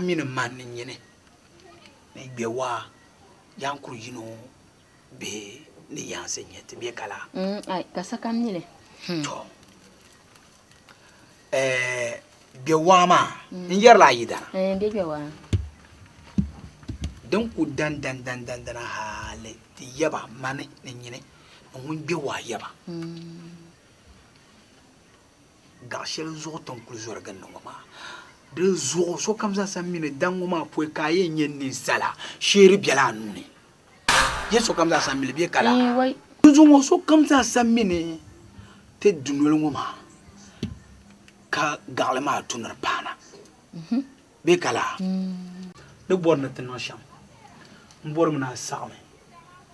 amina man nyene na igbewa yankuru yino be ni yanse nyete be kala ai kasaka mile to bewa ma nyer la yida bewa dan ku dan hale ti yaba mane ni nyene on bewa yaba gashel zo ton ku zo gan no ma de zo so comme ça mine dango ma po kaye nyen ni sala chéri biala nuni yeso comme ça mine bi kala oui zo so comme ça mine te dunolo ngoma ka galma tunar pana be kala de borna teno sham mbor mna same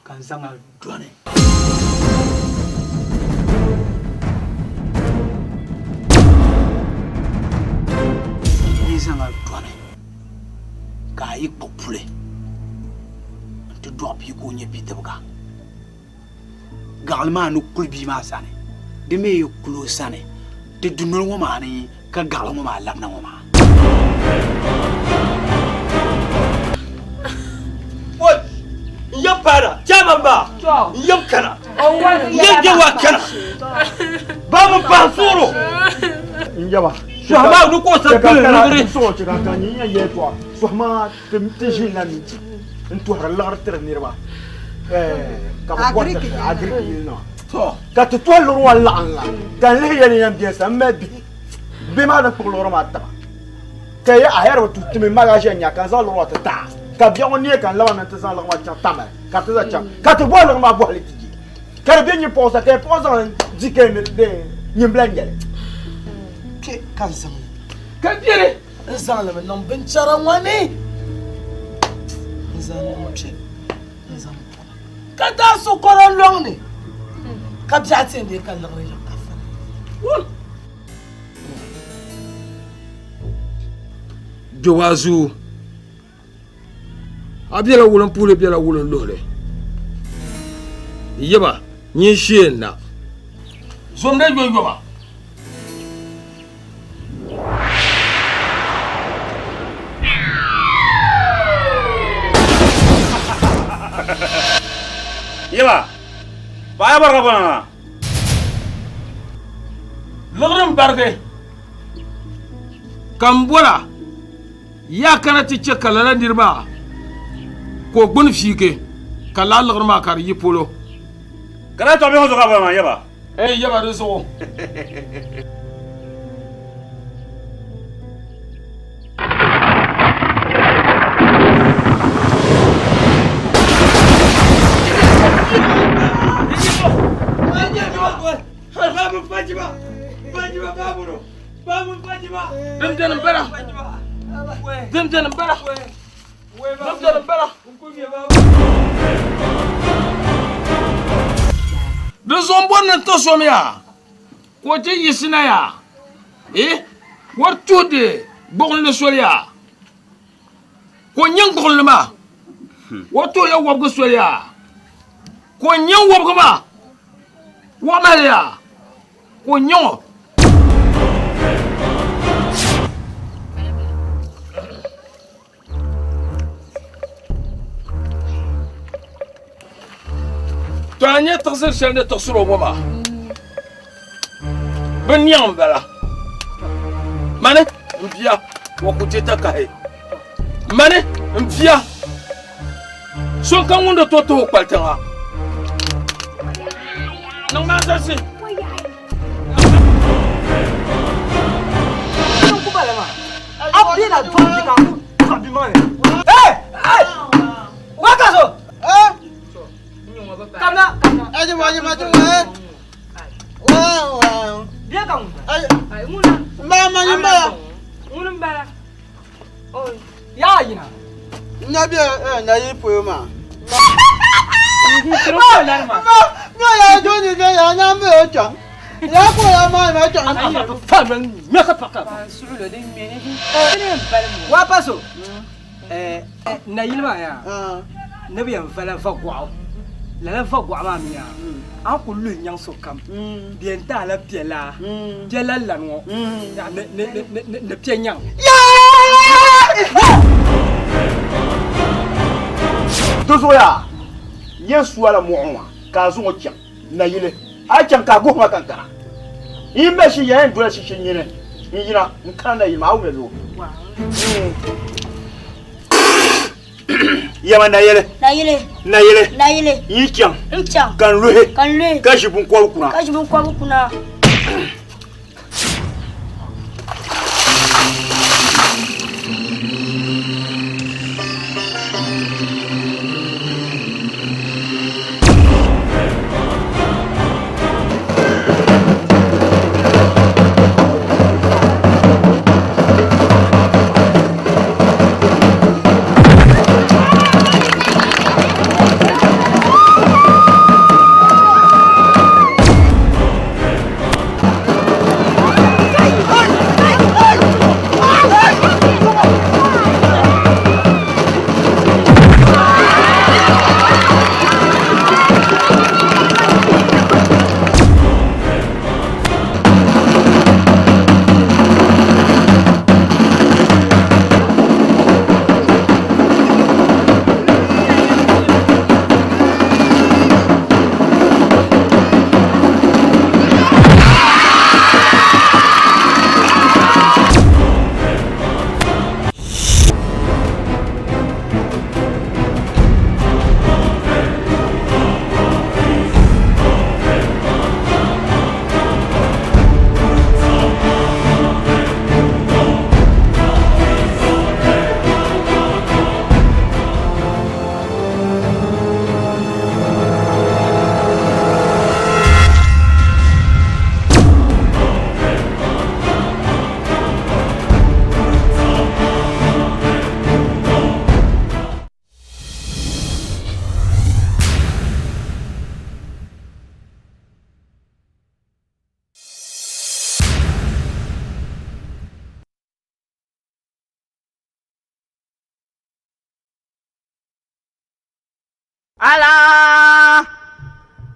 kan zanga done zanga done ka yi popule to drop yi ko nyebi tebga galma no kulbi ma sane de me yo kulo sane de dunul ngo mani ka galma ma lamna ngo ma what yapara jamamba yapkana yawa kana ba mu ba furo njaba Sohma nous consacre le so ci kan kan yin ye to sohma te jina ni ntu har lar ter nirba ka bo agri no to ka to to lo wala anga kan le yen yan bien sa me bi ma da pour lo ma ta ka ya ayar tu me magaje nya kan za lo wa ta ka bi on ne kan la na ta za lo wa cha ta ma ka ta za cha ka to bo lo ma bo le ti ka bi ni posa ka posa di ke me de ni blangere kansan kadire zalama non benchara wani zalama che zalama kada so koran longni kabjati ndi kan lagre ka fa jowazu abiela wulan pule biela wulan lole yeba nyi shena zonde jojoba Yeba, baya barka bana. Logran barke. Kambola ya kana ti ce kalala nirma ko gun fike kala logrma kar yipolo Kana to me hozo ka bana yeba. yaba do so Dem bara de zombon na to somia ko te yisina ya war tude bokol na solia ko nyang bokol ma wato ya wabgo solia ko nyang wabgo ma wa malia ko nyang Tanya taksir şerinde taksir olmama. Ben niyam bela. Mane mpia wakuteta kahe. Mane mpia. Son kangunda toto kwaltanga. Nang masasi. non ku bala ma abina fandi ka fandi ma hey wakaso kamna aja macam wow dia kamu ay mama nyamba ngunum bala oh ya yina nyabi na yipo ma no ya joni de ya nyambe ocha ya ko ya ma cha famen meka paka sulu de meni wa paso na yilma ya nabi yan fala fa gwa la fa gwa ma miya an kullu nyang so kam bien ta la piela piela la no ne pienya Dozoya, Yesu ala mu'wa, kazu okiam, na yile. Acham ka go ma kankara. Imbe shi yan dole shi shinyine. Yina nkana yima awu lo. Yama na yele. Na yele. Na yele. Na yele. Yikyam. Yikyam. Kan luhe. Kan luhe. Kashi bun kwa kuna. Kashi bun kwa kuna.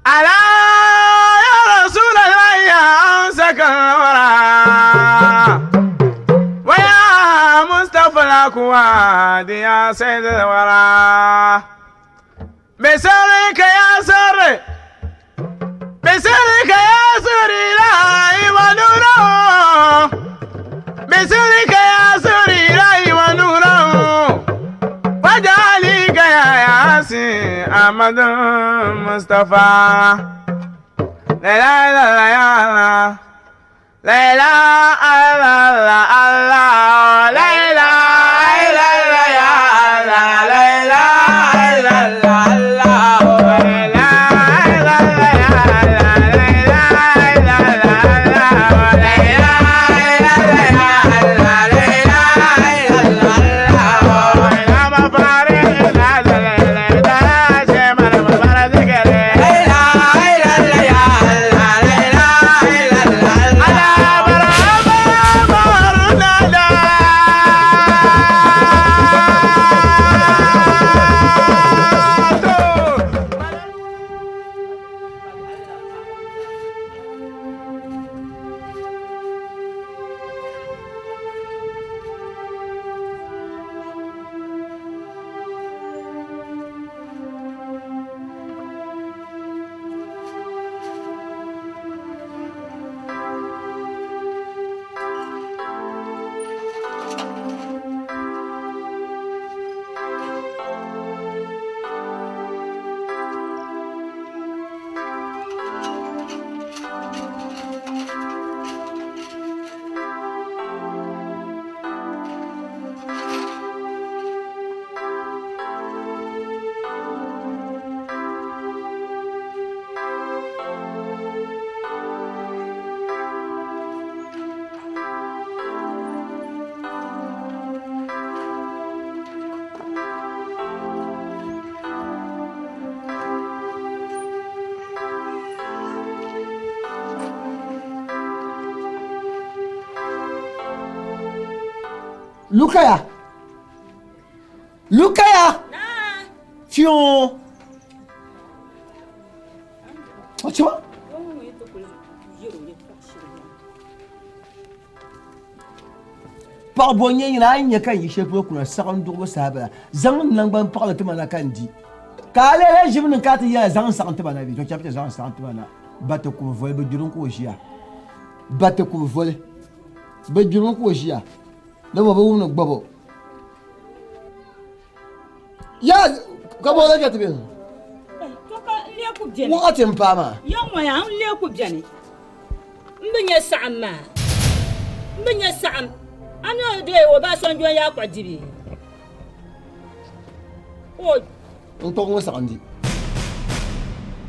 Allah ya Rasulullah ya sakawara wa ya Mustafa lakuwa ya sayyidul wara besarika ya sare la imanura besarika ya sare la imanura wajalika ya yasin Ahmad Mustafa la la la la la la Allah Allah la la la ya Allah la la la Lukaya Fion tu vois pa bonye na anya kan yi shefu kuna sakan dugo sabala zan nan ban pa ta mana kan di ka le jibin ka ta ya zan sakan ta bana bi to chapte zan sakan ta bana bata ku vol be durun ko shiya bata ku vol be durun ko shiya da ba wona gbabo ya ka bo da ka tabi to ka le ku jeni wakati mpama ya mo ya le ku jeni mbenya sa'ama mbenya sa'am ana de wo ba son jo ya kwa dibi o nto ngo sakandi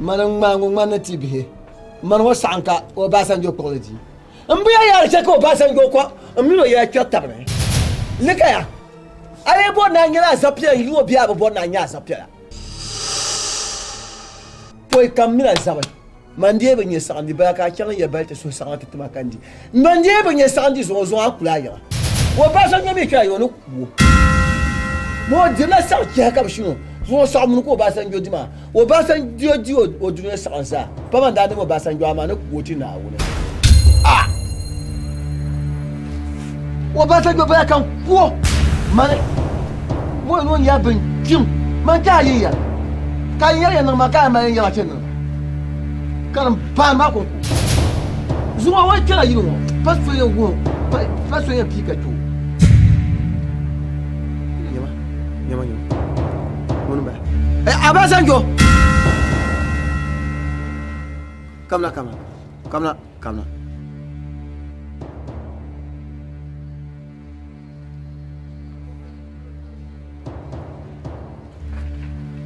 manang mangu manati bihe manwa sanka wo ba san jo quality mbuya ya che ko ba san jo ko mino ya kyatabne likaya ale bo na nyala zapia yi wo bia bo na nya zapia poy kamila zabai mandie benye sakandi ba ka kyan ya balte so sakandi tuma kandi mandie benye sakandi zo zo akula ya wo ba san nyami kai yo no ku mo dina sa ki haka bishino zo sa mun ko ba san jo dima wo ba san jo di o duniya sakansa ba man da ne mo ba san jo ama ne ku ti na wona ah wo ba san jo ba kan ko man mo no ya ben kim man ka yi ya kan ya na ma ka ma ya chen kan pa ma ko zuwa wa kira yi no pas fo ya wo pas fo ya pikachu nyama mon ba abasanjo kamna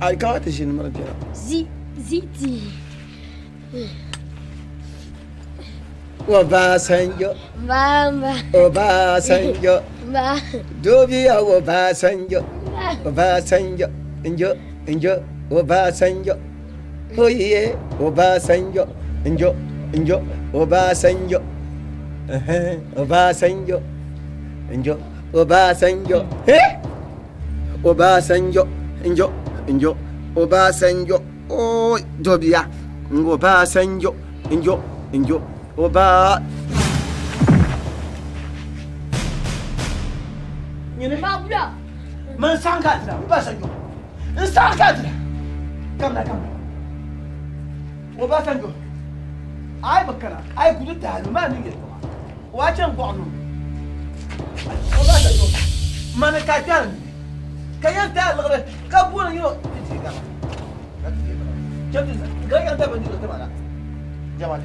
ay kawate shin mara pia ziti Obasanjo mama Obasanjo ma Dubia Obasanjo Obasanjo Enjo Obasanjo Oye Obasanjo Enjo Obasanjo Obasanjo Enjo Obasanjo Obasanjo Enjo Obasanjo Oh Dubia Obasanjo Enjo Oba Nyene babla man sankatra Obasanjo sankatra kamna Obasanjo ay bakara ay kudu talu ma ni yeto wachen gwanu Obasanjo man ka kan kayan ta lagre ka buna yo jadi kayan ta bandido ta mala jama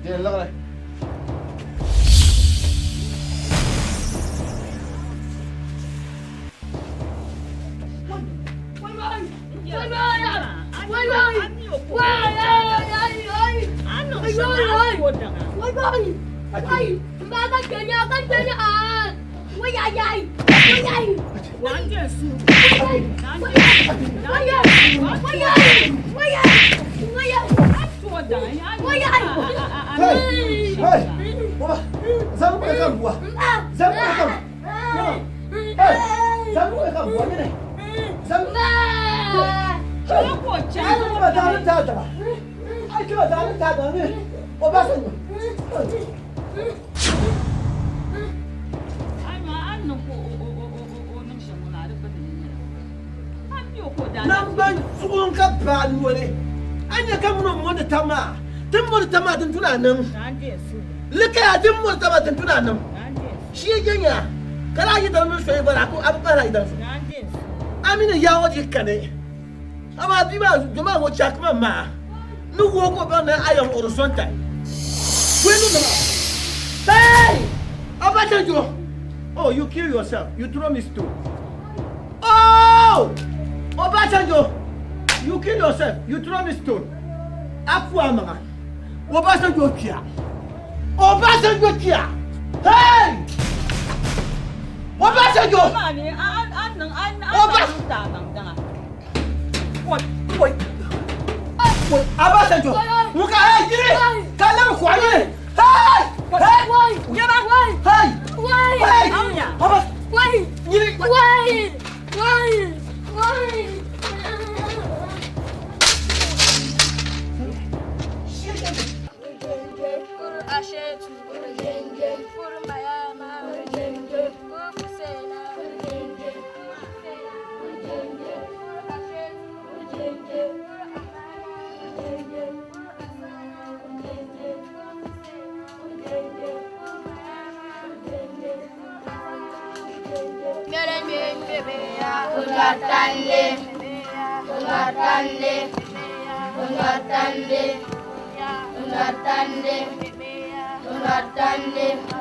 dia lagre Namban sugun ka ban wani anya ka mun mo da tama tun tuna nan lika ya tun mo tama tun tuna nan shi ganya kala yi da mun sai bara ko abara idan su amina ya waje kane ama bi ba jama go chakma ma nu wo ko ba na ayon horizontal wenu na hey Obasanjo oh you kill yourself you throw me stone oh Obasanjo, you kill yourself. You throw me stone. Afu amara. Obasanjo kia. Obasanjo kia. Hey! Obasanjo. Obasanjo. Muka hey gire. Kala ko ani. Hey! Hey! Nyama. Hey! Hey! Oba. Why? Why? Ashe tu, for my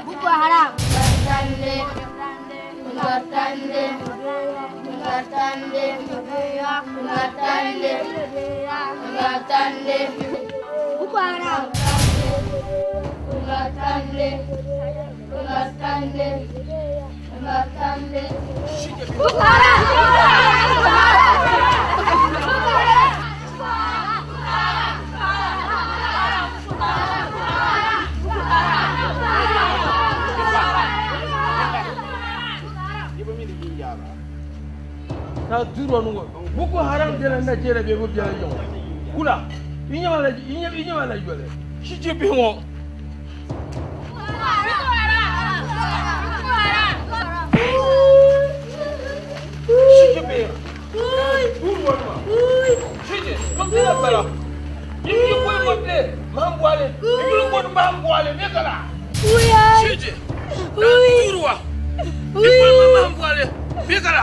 Buku haram. Buku haram. Na duro nungo buku haram jela na jela be bu jela yo kula inya wala yole shije be ngo shije be duro no shije ko be bala yiki ko mo ble mambwale yulu ko mambwale me kala shije duro wa yiki ko mambwale me kala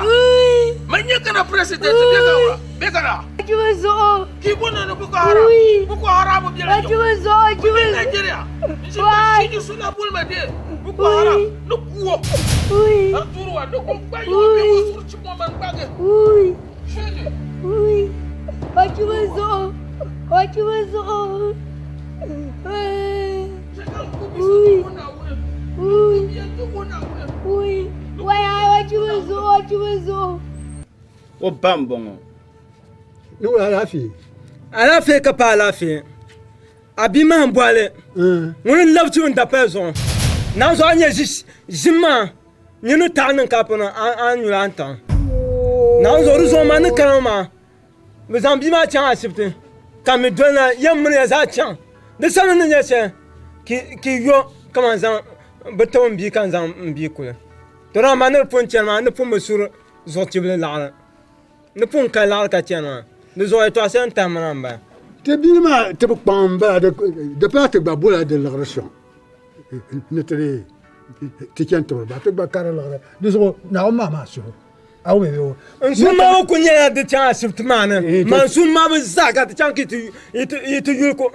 Manya kana president bekara. Ajuzo. Kibona no buku haram bila. Ajuzo. Nigeria. Sini suna bulma de. Buku haram no kuo. Arturu wa no kumpa yo be wasur chimo man bage. Shede. Ajuzo. Ajuzo. O bambongo. Nous à la fille. À la fille que pas à la fille. Abima mboale. On love tu nda person. Na zo anya jima. Ni no ta nan kapona anu antan. Na zo ruzo man kanama. Me zambima chan asipte. Ka me dona yamne ya za chan. De sanan ne se. Ki yo comment ça beton bi kan zam bi kula. Tora manel pon chan ne pon mesure zo tible la. Ne pon kala ka tiana. Ne zo eto asen tamamba. T'es bien mal, t'es pas en bas de part de baboula de la relation. Ne te tiens toi, tu vas carrer la. Nous avons maman sur. Ah oui, Suma ko nyela de chan asiptmana. Man suma ba zaka de chan kitu itu yuko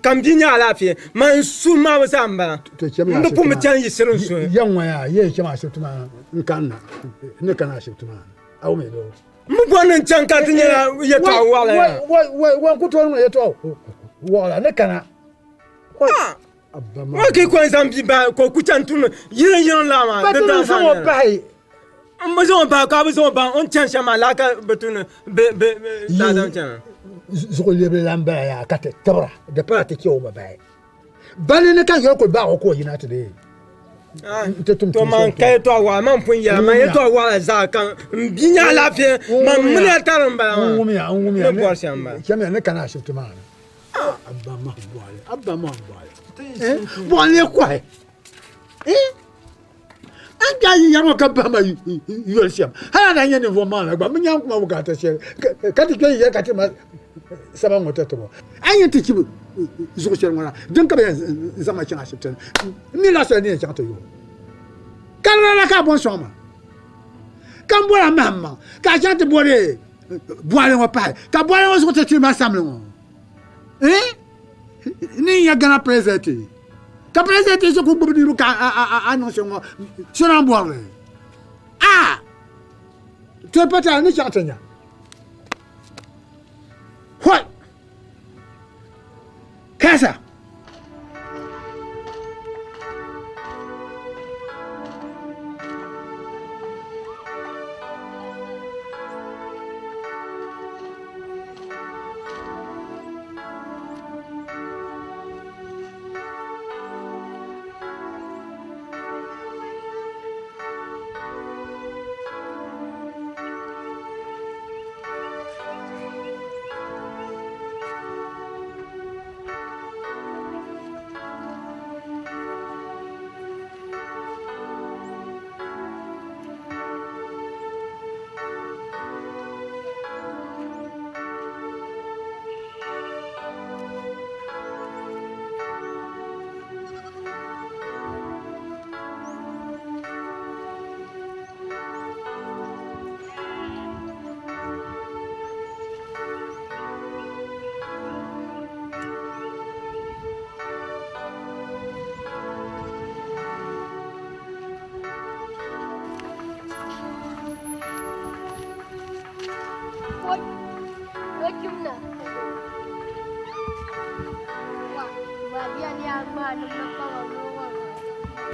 kambinya alafi. Man suma ba samba. Ne pon me chan yisirin so. Yanwa ya, ye chama asiptmana. Nkana. Ne kana asiptmana. Ah oui, Mbona chanka tinyela yeto wala. Wa kutwa no yeto. Wala ne kana. Wa ke ko zambi ba ko kuchantuno yin la ma. De dans son pai. Mbazo ba ka bazo ba on chan chama la ka betuna be da da chan. Zo le lamba ya kate tabra. De pas te ki o ba bai. Bale ne kan yo ko ba ko yina today. To man kai to wa man pun ya man to wa za kan binya lafiya man mun tarin ba ma ngumi ne bor shamba kemi ne kana shifti ma abba ma boale boale kwa anga yi ya ka ba ma yo sham ha na nya ne vo ma na ba mun yan kuma buka ta she ka ti kai ya ka ti ma saba ngota to anya ti ki zo she ngona dan ka ba zama chin shifti ni la so ni ya to yo Quand ka bon soma. Quand boire maman, quand j'ente boire boire pas. Quand boire on se tu m'assemble. Ni ya gana présenter. Quand présenter ce que vous dire ka annoncer moi sur en boire. Ah! Tu peux pas ni chanter. Ouais. Qu'est-ce ça?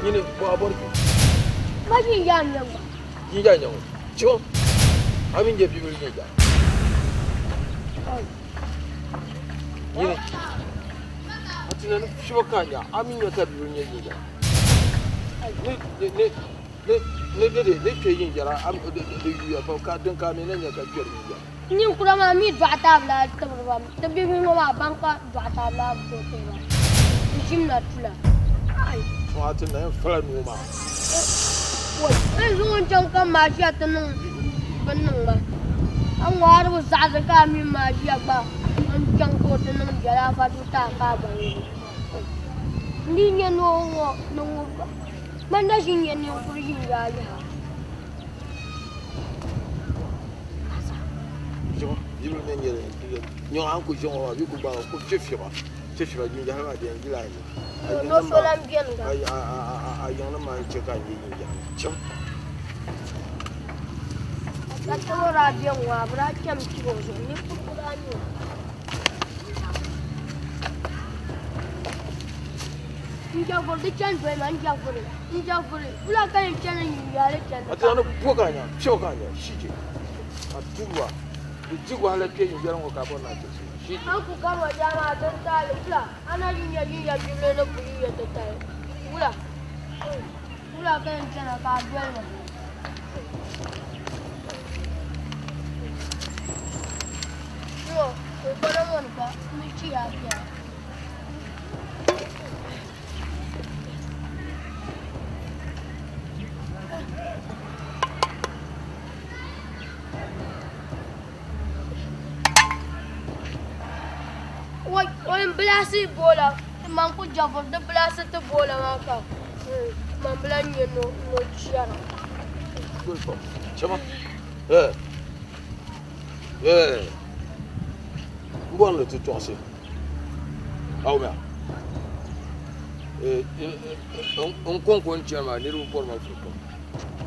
Ini buat apa ni? Masih jangan. Jangan. Cuma, amin je people ni je. Ini. Hati nak syukurnya, amin je people ni je. Ni kaya jara, am dia apa kadang kami ni je kaya je. Ni kurang mami dua tabla terbang. Tapi mama bangka dua tabla betul. Musim nak pula. Hati nak falan rumah. Wah, zoom jangka masih tenung benung lah. Angwar bu sahaja kami masih apa? Jangka tenung jara fatu tak kabang. Ni ni nongo. Mana sih ni kurang jaya. Cuma, ibu ni je. Nyong aku cuma aku bawa aku cefia ni dah ada yang gila ni. No solam kian kan? Yang nama cakap ni je. Cuma. Kata orang dia ngah beracam cikgu ni kurangnya. Injafur di channel mana Injafur. Ulah kan channel ni ada channel. Atau anu bukannya, siapanya, sih. Atuwa. Juga hal itu yang jarang aku kabur nanti. Aku kamu jangan tertal. Ulah, anak ini bila nak pergi tertal. Ulah kan channel kabur. Yo, kalau mana pak, mesti ada. Woi, belasi bola. Mangku Jafar de belasi tu bola maka. Mamblanya no ciara. Betul. Cuma. Buang le tu tuasih. Tahu tak? Ongkong ciama ni rumput Afrika.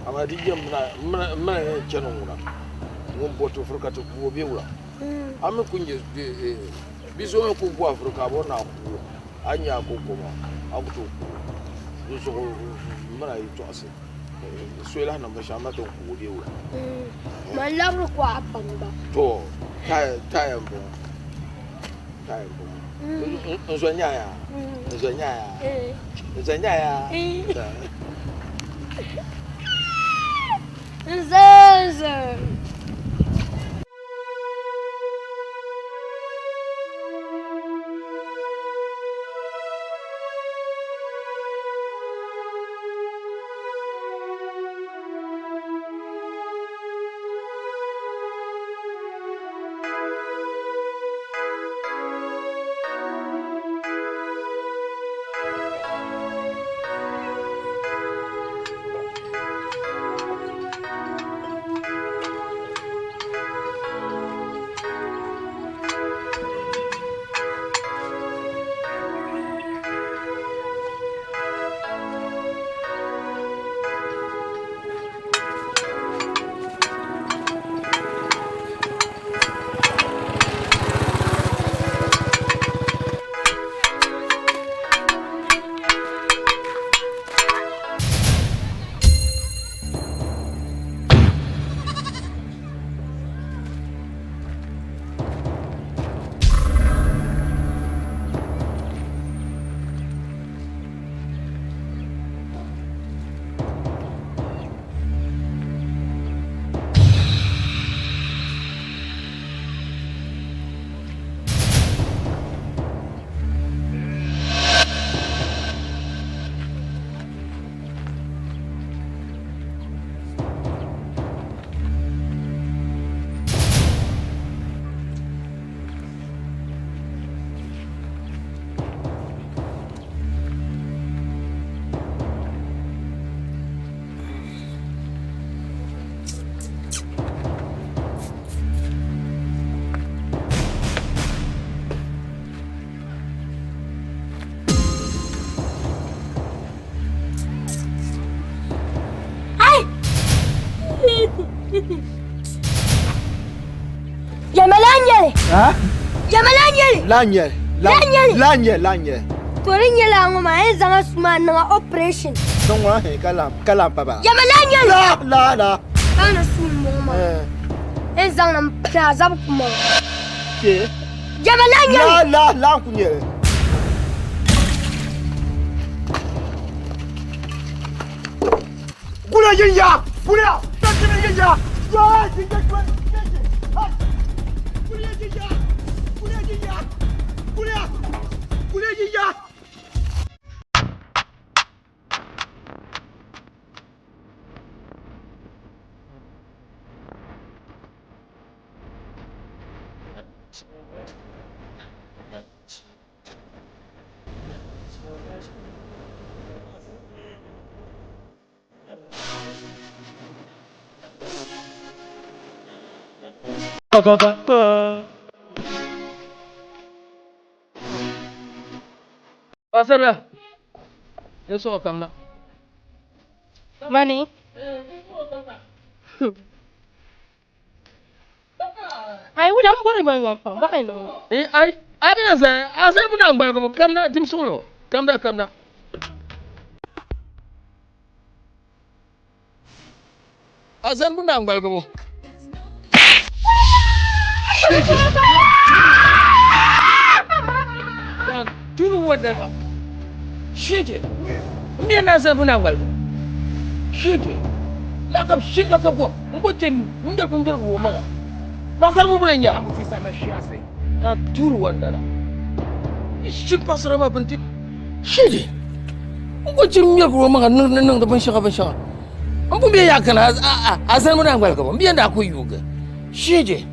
Amadi jam mana ciano mula. Rumput Afrika tu buat biula. Ame kunje biso me ku Afrika bona ku anya ku kuma aku tu biso mana itu asal suela na mashama tu ku biula. Malam ku apa nda? To tayambo. Nzanya ya. Nzanya. Doctor nyela ngoma enzanga suma na operation. Donc wa he kalam papa. Yamalanya la. Ana suma mama. Enzanga mplaza kuma. Ke. Yamalanya La kunye. Kula yinya. Kula. Takina yinya. Ya, yinya kwa. Kula yinya. Kula yinya. Kula yinya. Asara. Eso kamna. Money. Ai udah mau ngapa? Bakal lo. Ai asa pun nang ko kamna tim solo. Kamna. Asa pun nang ko. Tunu wada. Shit. Mie na sa pun nang ko. Shit. Lakap shit lakap ko. Mboten ndel ko ma. Bakal mo bulenya. Aku sisa na shiase. Na turu wanda. Shit pasara ma benti. Shit. Mboten mie ko ma nang da ban shaka. Ambu mie yakana asan mo nang ko. Mie nda ko yuga. Shit.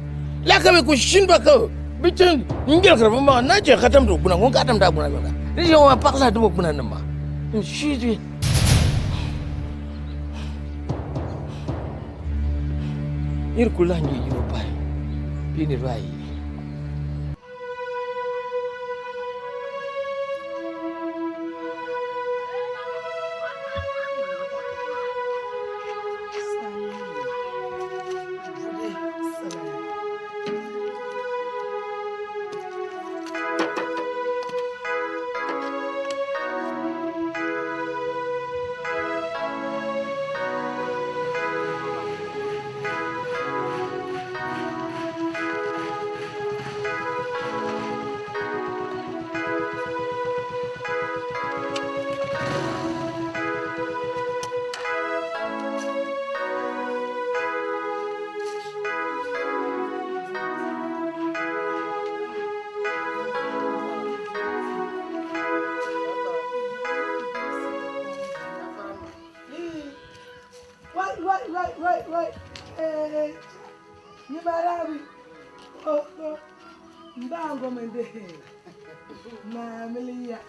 Lakap ko shin ba ko. Bitin ngel kra ma na je khatam do buna ngon katam da buna ba. Ni yo ma paksa do buna nama. Shit. Irkulah ni Europai. Ini rai. Right. You barabi. Oh. Mbango mende. Mamilia.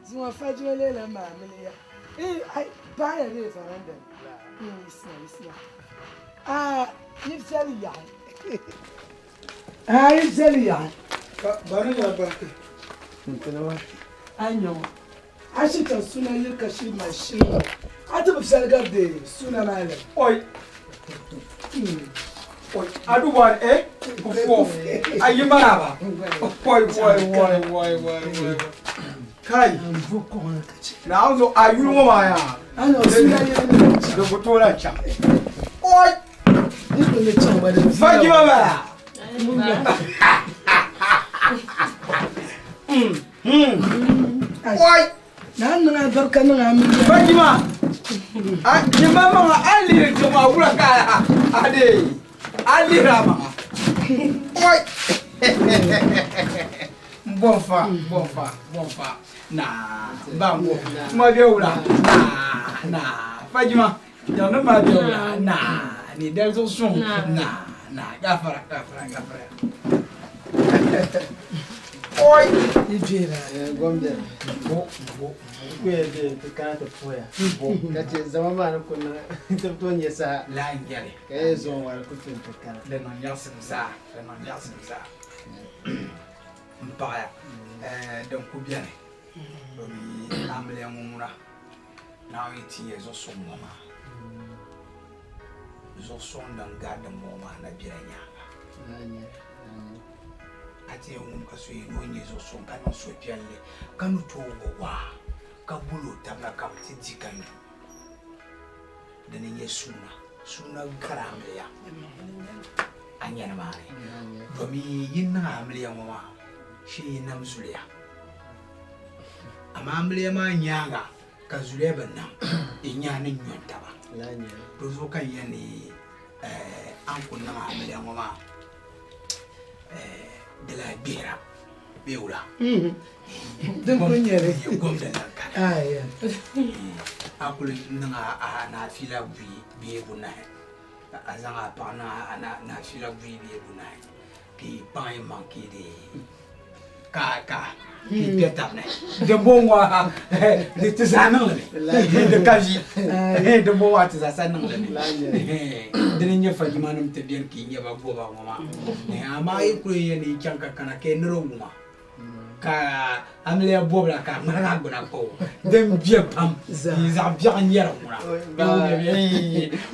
Zuma fajole la mamilia. I buy a referendum. Listen. You've said ya. You've said ya. Baru ya barke. I know. I should have sooner you can shoot my shoe. I took a salad day sooner than Oi. I do what, eh? Are you marava? Boy. Kai. Now, so are you Maya? I know. The Botola chap. Oi. Fuck you, Mama. Oi. Nana barka nana mi. Fatima. Ni mama ali to ma wura ka ade. Ali rama. Oi. Bonfa. Na, bango. Ma be wura. Na. Fatima. Ya no ma be wura. Na, ni del so son. Na, gafara. Oi, Ijira. Gombe. Bo. Kwede tukata foya. Kati zama ma ko na tabto nye sa la ngere. Kay zo wala ko tin tukana. Le non yasin sa. Mpaya. Donc ko bien. Omi amle ngumura. Now it is also mama. Zo son dan garde mama na biranya. ati ka so yi no nyi so so ka no so pianle ka no to wa ka bulu tabla ka ti dikan dana suna karamle ya anyana mare domi yinna amle ya mama shi nam zuliya ama amle ma nyanga ka zuliya banam inyana nyonta ba to zo kan yani an kunna amle ya mama de la biera beula dan kunyere gomda nan ka aya akulu na fila bi buna azanga pa na fila bi buna ki pa manki de ka ki petane de bonwa de tsanan de kaji de bonwa tsanan de nya fajimanum te bien ki nya ba boba mama ne ama ikuru yeni chanka kana ke nro mama ka amle bobla ka mara gona ko dem bien pam za bien yera mura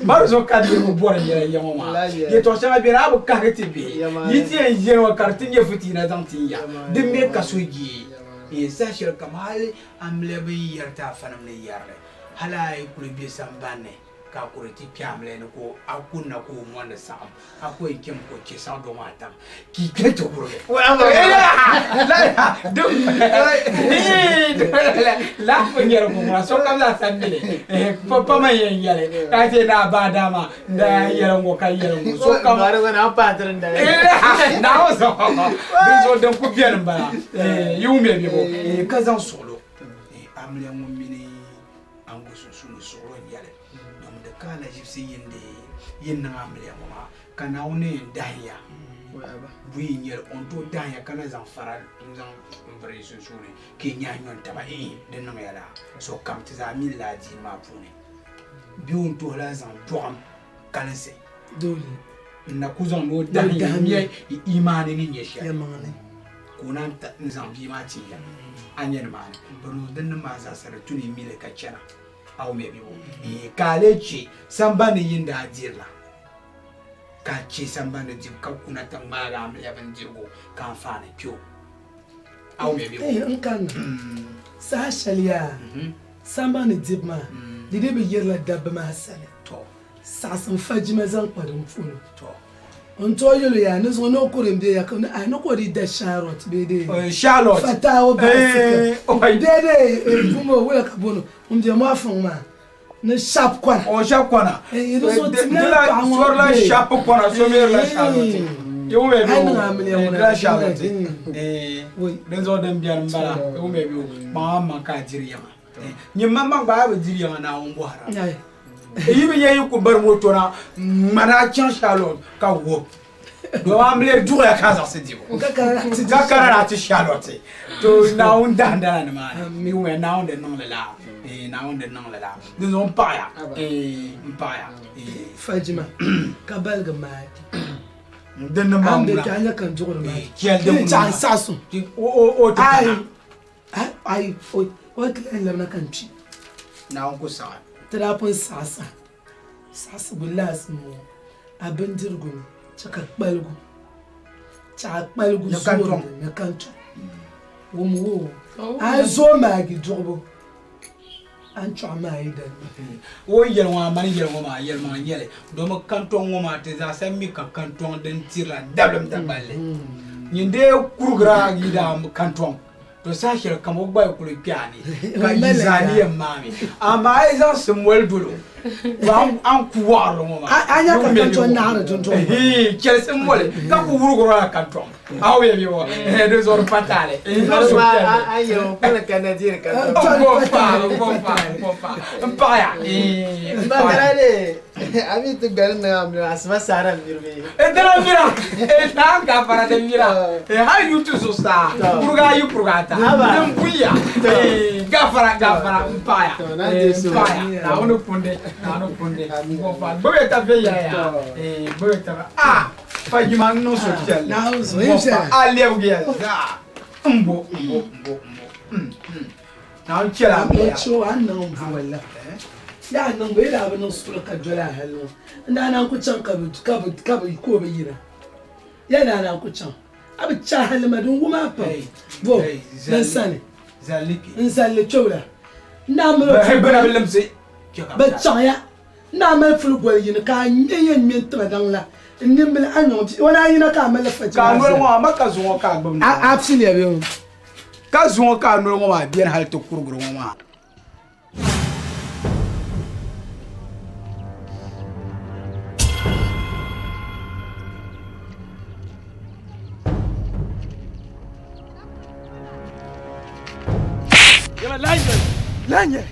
barzo ka de mo bora yera yama ye to sama bi rabu ka kete bi yiti en yero kartin ye futi na zantin ya dem me ka soji e sa shir kamal amle bi yerta fanam ne yarle hala e kulu bi sambane ka kuriti piamle ne ko akunna ko monde sam akoy kem ko ci sa do matam ki keto bro la ko ngero ko ma so kam la sambile papa ma yen yale ka te na badama nda yero ngo ka yero ngo so kam mare na patron da na o so bizo de ko bien ba yume bi ko kazan solo amle mo mini ango sunu solo yale kala jipsi yende amle mama kana one danya bui nyer on to danya kana zan faral zan mbere suri ke nyanyon taba de no yala so kam tiza mi la di ma pune bi on to la zan doam kana se dole na kuzon no danya mi imani ni nyesha yamane kunan ta zan bi ma ti ya anyen ma bano den ma za sare tuni mi le ka chana aw mebi wo kalechi sambani yinda adirla kachi sambani di ka kuna tamara amle bandirgo kan fane pio aw mebi wo nkan sa shalia sambani dibma dide be yerla dabma sale to sa san fajima zan kwadin funo to onto yelo ya no so no korem de ya kana ai no ko di da Charlotte be de Charlotte fatawo ba de de fumo wala kabono umje mo afon ne sharp kwana o sharp kwana no so tila sur la sharp kwana so mer la Charlotte yo me bi la Charlotte oui rezo dem biar mbala yo me bi mama ka jiriyama ni mama ba ba jiriyama na on bohara yibi yeyi ko bar moto na mana chan Charlotte ka wo do amle du ya kaza se dibo ka kara ti Charlotte to na on danda na ma mi we na on de non la na on de non la nous on pas ya mpaya fajima ka balga ma den na ma ambe kanya kan jogoro ma kiel de mun ta sasu o ai foi o klen la na kan ci na on ko sa trapon sasa bulas mo abin dirgo chaka balgu zuwa na kanto wo azo magi jobo an chama idan wo yelwa man yelwa ma yelma yele do ma kanto ngoma te za sami ka kanto den tira dablam taballe nyinde kurgra gida kanto to sashir kamo ba ku piani ka yizani mami ama aiza smwel dulu an kuwaro mama anya ka kanto na ara tonto kele smwel ka ku wurgo ra kanto awe biwo de zor patale no so ayo kana kana dire kanto popa mpaya bagarale ami tu galna amna asma sara mirbe dara mira na ga para de mira ha yutu so sta purga yu purgata dem buya gafara mpaya mpaya na ono punde popa bobe ta fe ya bobe ta fajima no so tiel na so imse alewgia mbo na chela mo cho anan wala ya nan bai da abin su ka jola hallo inda nan ku can ka ko bai yira yana nan ku can abi chahal madun wuma pa bo dan sani zaliki nsalle chowla ndamro bana bilamse ba chaya ndamal ful gol yin ka nyen men tra dangla nimbil anyon wala yina ka mala fati ka no mo maka zo ka gbam absolutely abi ka zo ka no mo ma bien hal to kurguro mo ma lanye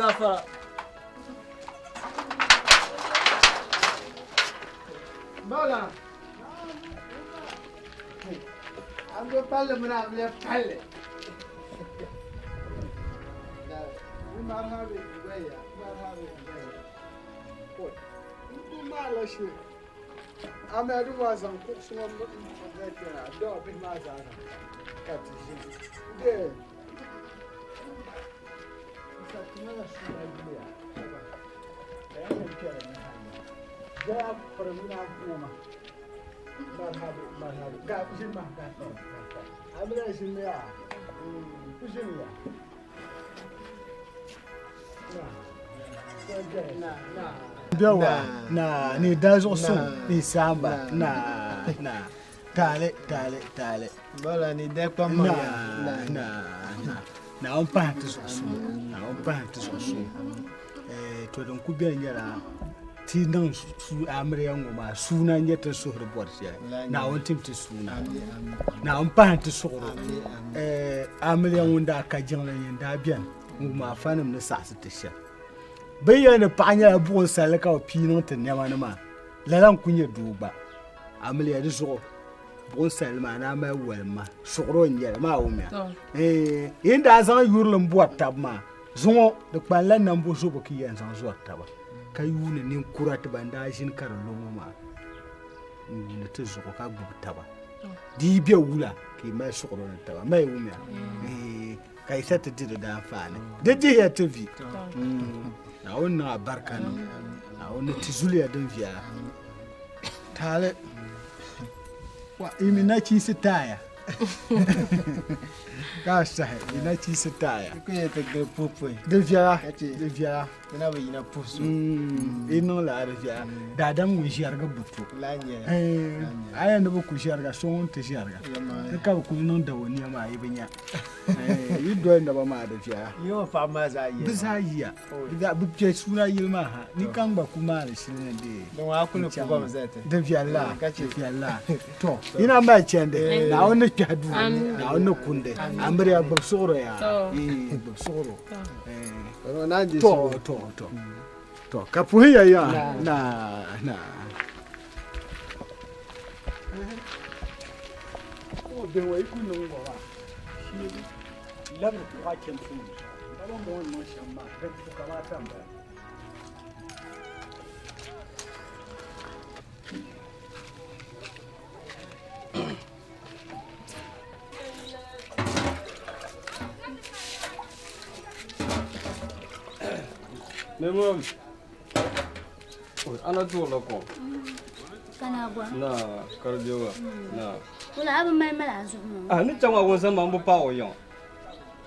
Gafara. Bala. I'm going to palle muna amle palle. We might have it way. What? You mala shi. I'm at the was on cook some of that. Don't be my zana. Cut it. Yeah. جاب فرمنا قوما مرحبا قاعد جمع عمل جمع وجمع na ni dazo so ni samba na tale bala ni dekpa mo na on pa to so to don ku bien yara ti nan su amriya ngoma suna nyeta so report ya na on tim ti suna na on pa to so amriya wanda ka jinla yanda bien ngoma fanam na sa su tisha bayana panya buon salaka opinion te nyama na ma lalan kunye duba amriya de so bon salma na ma walma sugro nyela ma wumya inda zan yurlum buat tabma zongo de kpalla nan bo so boki yan zan zo taba kayune nin kurat banda jin kar longo ma ne te zo ka gbu taba di be wula ki ma sugro na taba mai wumya kai sa te de da fane de ya te vi na wonna barka na wonna tizuliya don viya tale wa imina ci sitaya Gasta, ina ci sitaya. Kuya ta ga popo. De via. Na ba ina poso. Ino la de via. Da dam wi jarga butu. Lanye. Aya ndo ku jarga so on te jarga. Ka ku non da woni ma yi banya. Yi do nda ba ma de via. Yo fa ma za yi. Bisa yi. Da bu ke suna yi ma ha. Ni kan ba kuma da shi ne de. Don wa ku ne ku ba zata. De via la. Ka ce via la. To, ina ma chende. Na woni kadu. Na woni kunde. Amri ya babsoro ya. Babsoro. Na ndi so. To. Kapuhiya ya. Na. O de wai kunu wa. Shi labu ka ken fu. Ba mo no shamma. Da ku kamata ba. Memang, anak tu lah kau. Kenapa? Nah, kerja apa? Nah. Ulah apa main malas semua. Ni jangan orang sama mampu pau yang.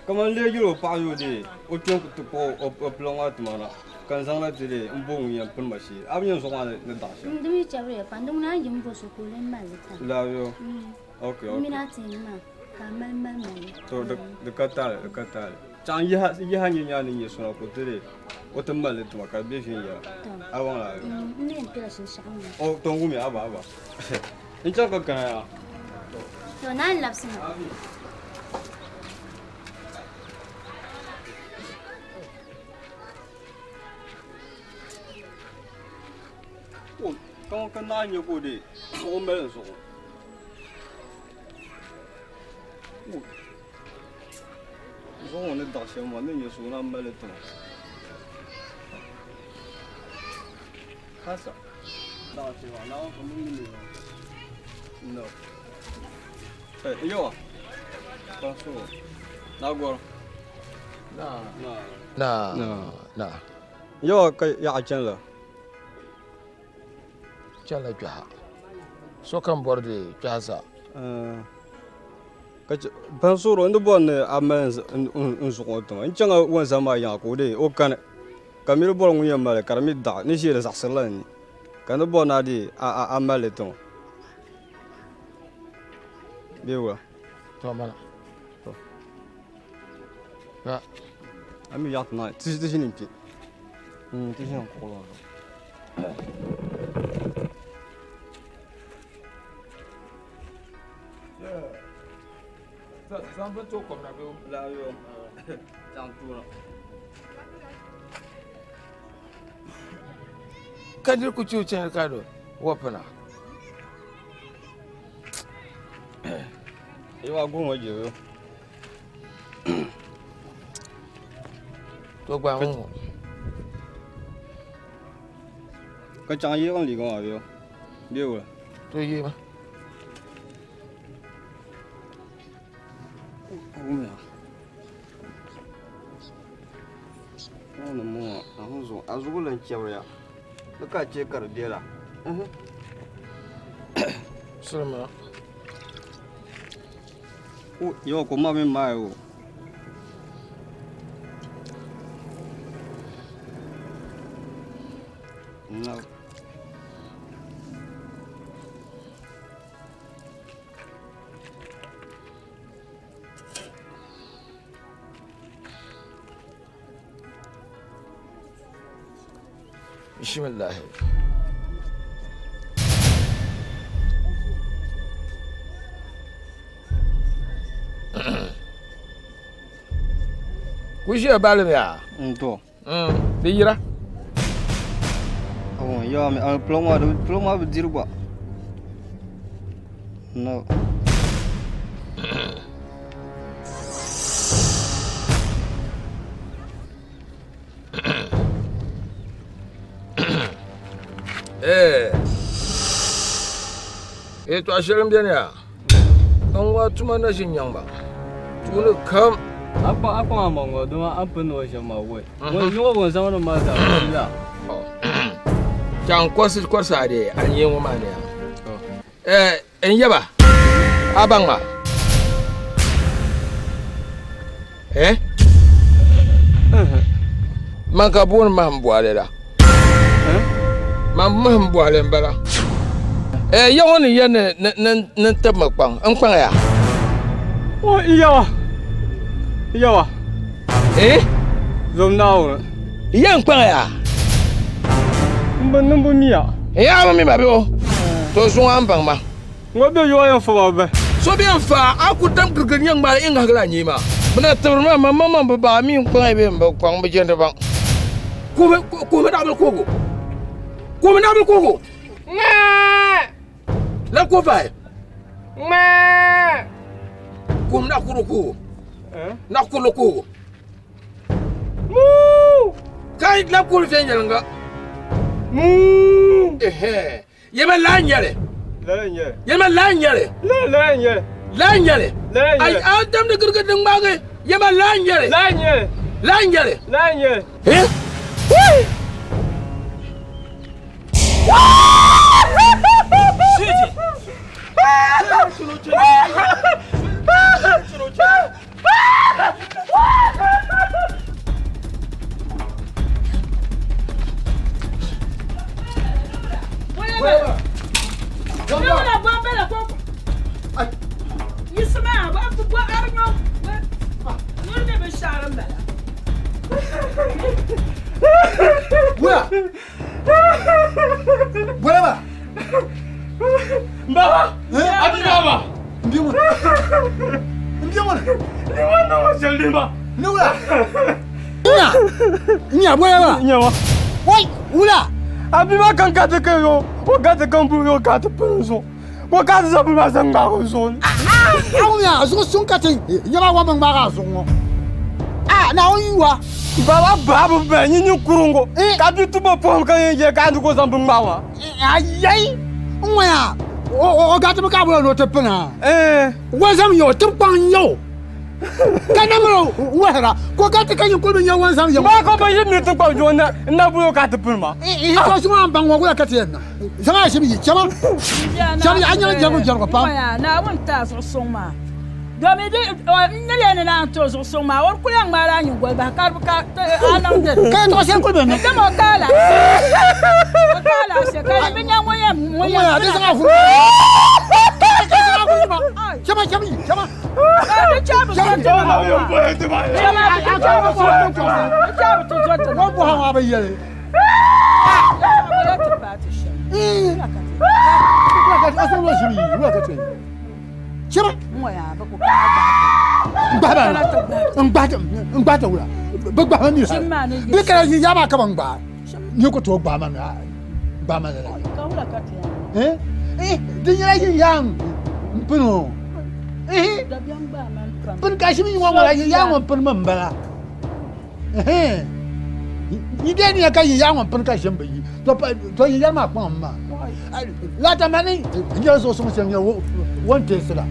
Kamu lihat julu pau je, ujung tu pau pelongat mana? Kan sana jadi umpung yang pun masih. Apa yang soal ni dah sih? Demi cakap ya, pandang nak jumpa sekolah malas. Lah yo. Okay. Minat mah, kamar mana? Tu dekat tal. Jangan ia hanya ni soal aku tu. Otomal itu maka biasanya awang lah. Ini yang kita sesama. Oh, tunggu ni apa? Ini cakap kan ya? Tu nak lap semua. 我跟那你过的，我没人说。你说我那大钱嘛，那你说那没得动。开始，大钱嘛，那我可能没有。No。哎，有啊。告诉我，哪个？那。有个牙尖了。Chala jaha. So kan borde jaza. Kaje ban soro ndo bonne amen nzuko to. Inchanga won sama ya ko de o kan. Kamiro bol ngunya male karami da ni shire sakselan. Kan bona di amale to. Bewa. To mana. To. Ya. Ami yat na. Tisi ni pi. Tisi ni ko lo. Zan ban to kom na be la yo. Jang tu la. Kadir ku chu chen ka do. Wopana. Yo agun wo je yo. To gba mo. Ka chang yi con li con yo. Điều là. To yi ma. Ủa. Nó mua, nó không dùng, à dùng lên chiều rồi, nó cả chia cả đĩa là. Sao mà? Ủa, yo cũng mà bên mai ủa. No. Bismillah. Kushi abalim ya? To. Dira. Oh, ya me ploma berdiri gua. No. To ashirin biyan ya. Don wa tuma na shin yan ba. Tuni kam. Apa ngomong don apa no sama we. Won yo won sama no ma da. Can kwasa de an yi mu ma ne ya. En yaba. Abang ma. Man ka bon ma mbuale da. Man mbuale mbala. Ya woni ya ne tab makpang an kpang ya. Oh iyawa. Zom nawo. Ya kpang ya. Numbu miya. Ya mi ba biyo. To sun an bang ma. Ngobe yo ya fa ba. So bi an fa aku dam gurgun yang ba in hagla ni ma. Bana tabarma mamma ba mi kpang be ba kwang ba jende bang. Ko me dabal kogo. La ko vai. Kum na kuruku. Na kuluku. Kai la kul fenyal nga. Yema lanyare. Yema lanyare. Lanyare. Ay adam de gurgud ngage. Yema lanyare. Lanyare. Abi ma kan ka te ke yo. O ka te kan bu yo ka te penso. O ka te sabu ma sang ma ko so. Au ya, zo sun ka te. Nyama wa bang ba zo ngo. Na o yiwa. Baba babu ba nyi kurungo. Ka bi tubo pom ka ye ka ndu ko sambu mawa. Ayai. Ngwa. O ga te ka bo no te pena. Wa zam yo te pang yo. Kana mo wera ko ka te kan ko be nyawan sam yo. Ma ko ba yimi te ko jo na bu yo ka te pena ma. Ko suma bang wo ka te na. Sama shi bi chama. Chama anya jago jago pa. Na won ta so so ma. Domi de nyele na to so so ma or kuya ngara nyu go ba ka anam de. Ka to sen ko be no. De mo kala. Kala se ka me nya moya moya de sa fu. Chama. Pen kasi mi wong wala yang wong pen membala. Ni dia ni ka yang wong pen kasi mbe. To yang ma kwa ma. La ta mani ni zo so so yang won te sala.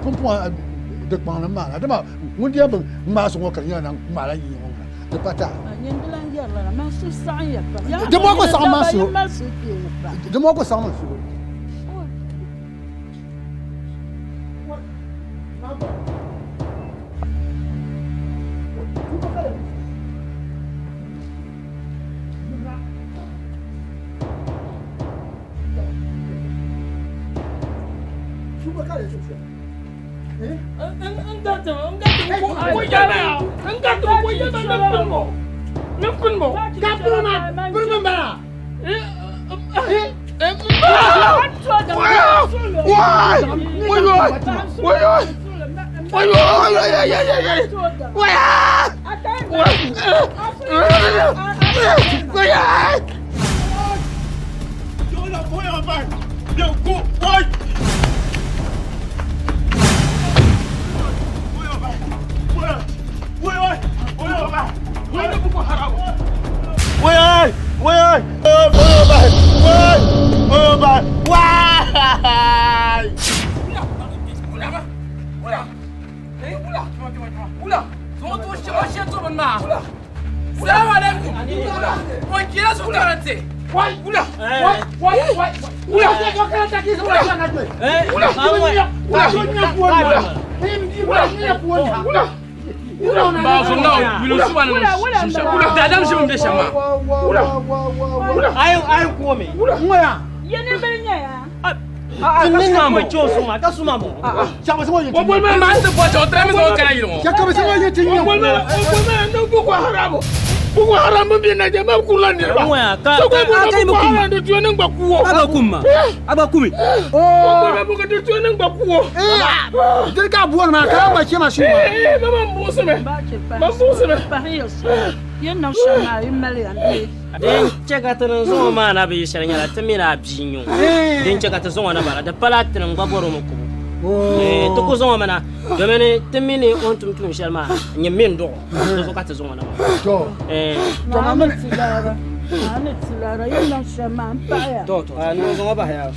Pum de kwa na ma. Da ma won dia ben ma so ko kan na ma la yi wong. De pata. Nyen bilan yer la ma su sa ya. De mo ko sa ma su. De mo ko sa ma su. Buku haram mbina jamaa kulani ba. So ko mo ko ndo tuone ngbakuo. Aba kumi. Ko mo ko tuone ngbakuo. Dil ka buon ma ka ba chema shuma. Mama mbuse me. Mbuse me. Yen na shama imalian. Den cheka tan zo ma na bi sharanya la tamina binyo. Den cheka tan zo na bala da palat tan ngaboro mo ko. To ko zo mana domene temini on tum shalma nyemin do so ka zo na to to mama tilara ana tilara yena shama mpaya to no zo ba ya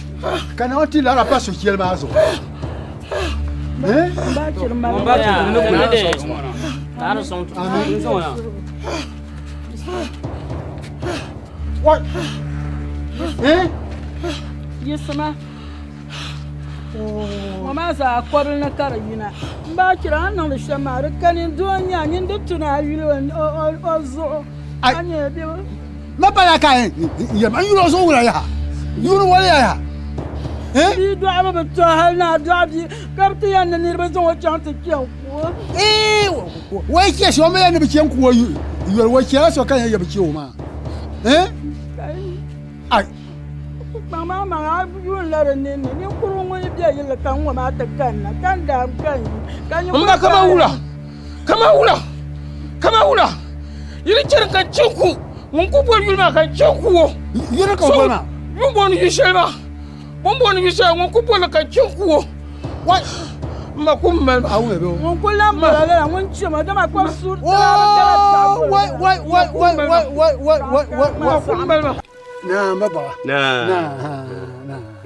kana oti lara pa so kiel ba zo ba chirma ba ya no ko de taro son zo ya what yesama Mama za kwarin na karayina ba kira nan da shamar kanin dunya nin da tuna yilo ozo anya bi ma bala kai ya man yilo zo wura ya yuro wala ya bi do aba ba to hal na do abi kapti yan na nirba zo wacan ta kiyan ko wai ke so me ne bi kiyan ko yuro wai ke so kan ya bi kiyo ma ai Mama ma yun la ne ni kurun wani biya yilla kan wa ma ta kan na kan da kan yi kama wula yiri cirin kan cinku won ku bol yulma kan chekuo yena ko bona won bon yishelma won bon yishe won ku bol kan chekuo wa ma ku mel awe be won ku la mala la won chuma da ma ko sur wai na baba na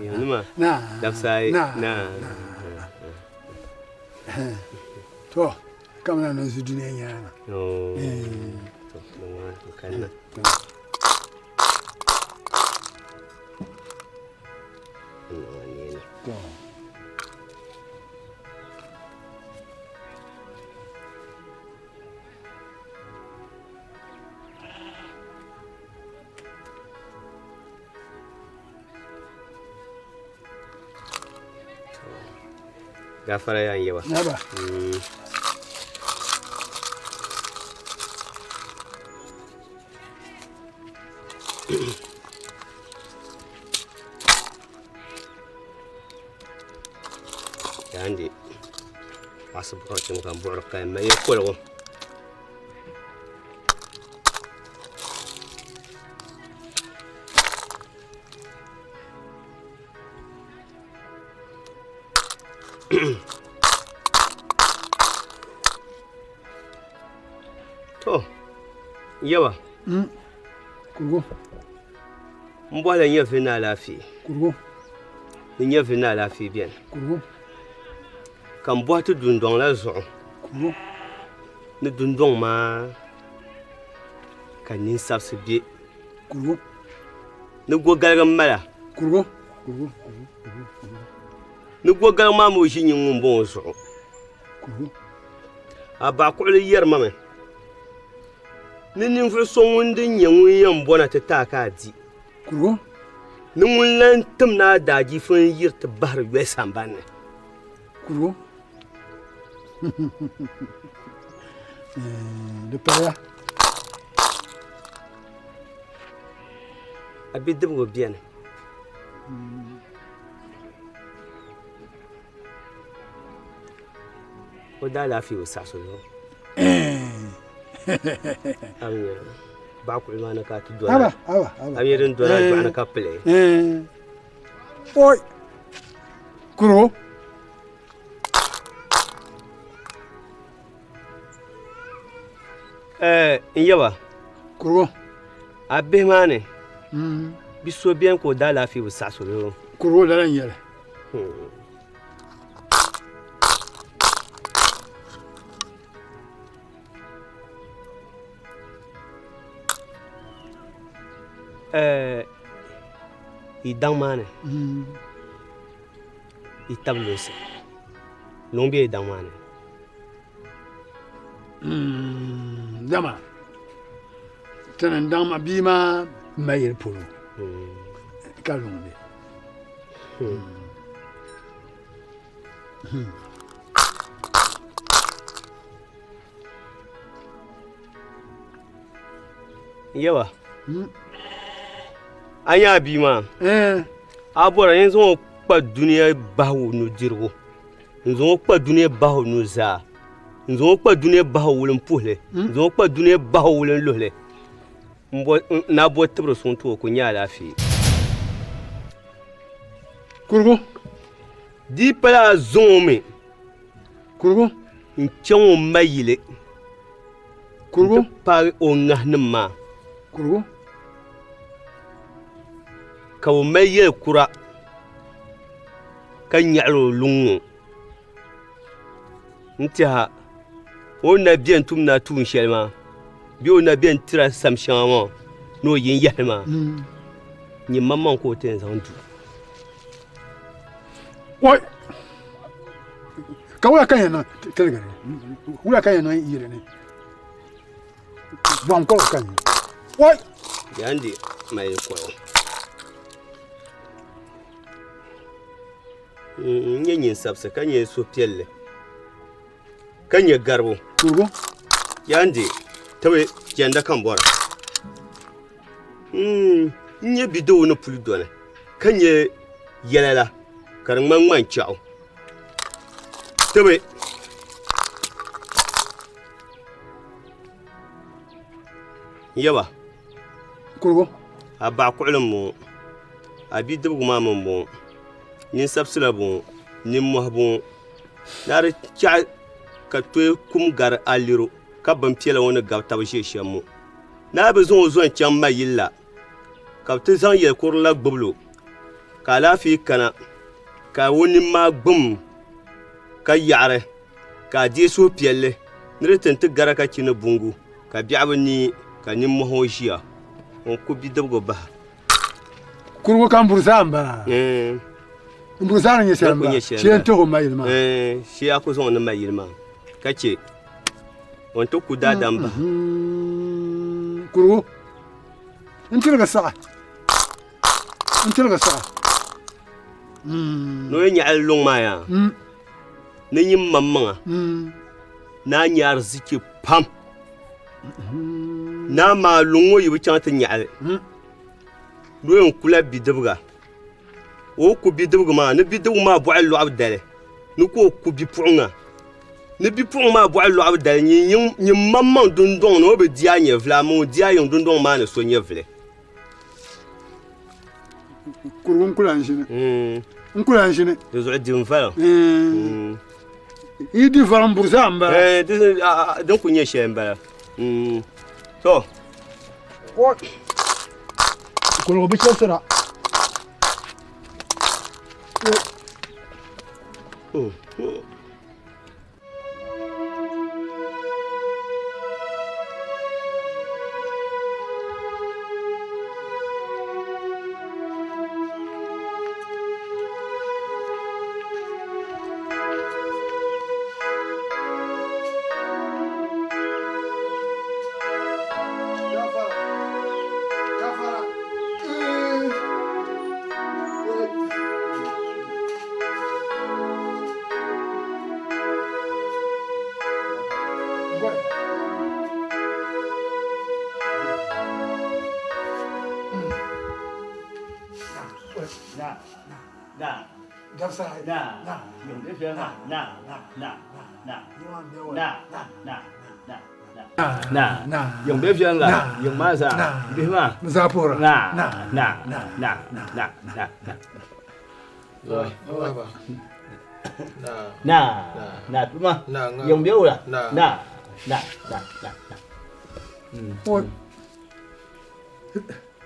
yanuma na dafsai na to kamna no su duniya yana oh to kana to gafara yan yawa naba عندي عصب روتي مكان بعرق كان ما يقولوا تو يوا كرغو مبالا يفنا لا في كرغو يفنا لا في bien كرغو kan boite dundong la zo كرغو ne dundong ma kan nin sabse bi كرغو ne gogalgam mala كرغو كرغو ne gogal ma mo shi nyin bon zo كرغو aba ko le yer mame nin fu so wonde nyen yan bona ta ta ka di كرغو ne mun lan tum na daji fun yir ta bar we samban كرغو de paya abi debgo bien o da la fi o sa so yo amya ba ku imana ka tu do aba amya den do na ka play oi كرغو yawa كرغو abe mane biso bien ko da la fi o sa so yo كرغو la yele idang mane itablose lombe idang mane dama tanan dama bima mayel polo kalonde yawa anya bima abora yanzu pa duniya bawo no dirgo nzo pa duniya bawo no za nzo pa duniya bawo wulen puhle nzo pa duniya bawo wulen lohle mbo na bo tibro sun to ko nya lafi كرغو di pala zome كرغو nchen mayile كرغو pa o ngahnma كرغو ka o mayel kura ka nyalo lungu ntia o na bien tum na tun shelma bi o na bien tira sam shama no yin yahma ni mamman ko ten zandu oi ka wala kanya telegare wala kanya no yire ne bon ko kanya oi yandi mai ko nyenyin sabsa kanye so pelle kanye garbo كرغو yandi tawe jenda kan bora nye bido no pulu dole kanye yelela karin man chao tawe yawa Kurgo. A ba ku'lim mo. A bi dibgu ma mun bo. Nin sabsila bo. Nin moh bo. Nari cha ka toy kum gar aliro ka ban piela woni gab tab sheshem mo. Na be zon zon cham ma yilla. Ka te zan yel kurla gbublo. Ka lafi kana. Ka woni ma gbum. Ka yare. Ka jeso pielle. Nire tente gara ka chine bungu. Ka biabe ni ka nin moh shia. On ko bi dibgo ba. Kurgo kan bursamba. Bursana nye samba. Chien to ma yilma. Shi ako zon na ma yilma. Kace. On to ku da damba. Kurgo. Intilga sa. No nya long ma ya. Ne nyim mamma. Na nyar ziki pam. Na ma lungo yibu chanta nyal. Doyen kula bidibga. O ku bidibga ma ne bidibga ma bo allo abdale. Ne ko ku bi puunga. Ne bi puunga ma bo allo abdale ni mamman dundon no be dia nye vla mo dia yon dundon ma ne so nye vle. Kurgun kula nshine. Nkula nshine. De zo di mfala. Idi faram burzamba. Donc ku nye shemba. So. Kurgo bi chesera. Yung bebya nga, yung masa, bima. Mazapura. Na. Na, tuma. Yung biura. Na. Oi.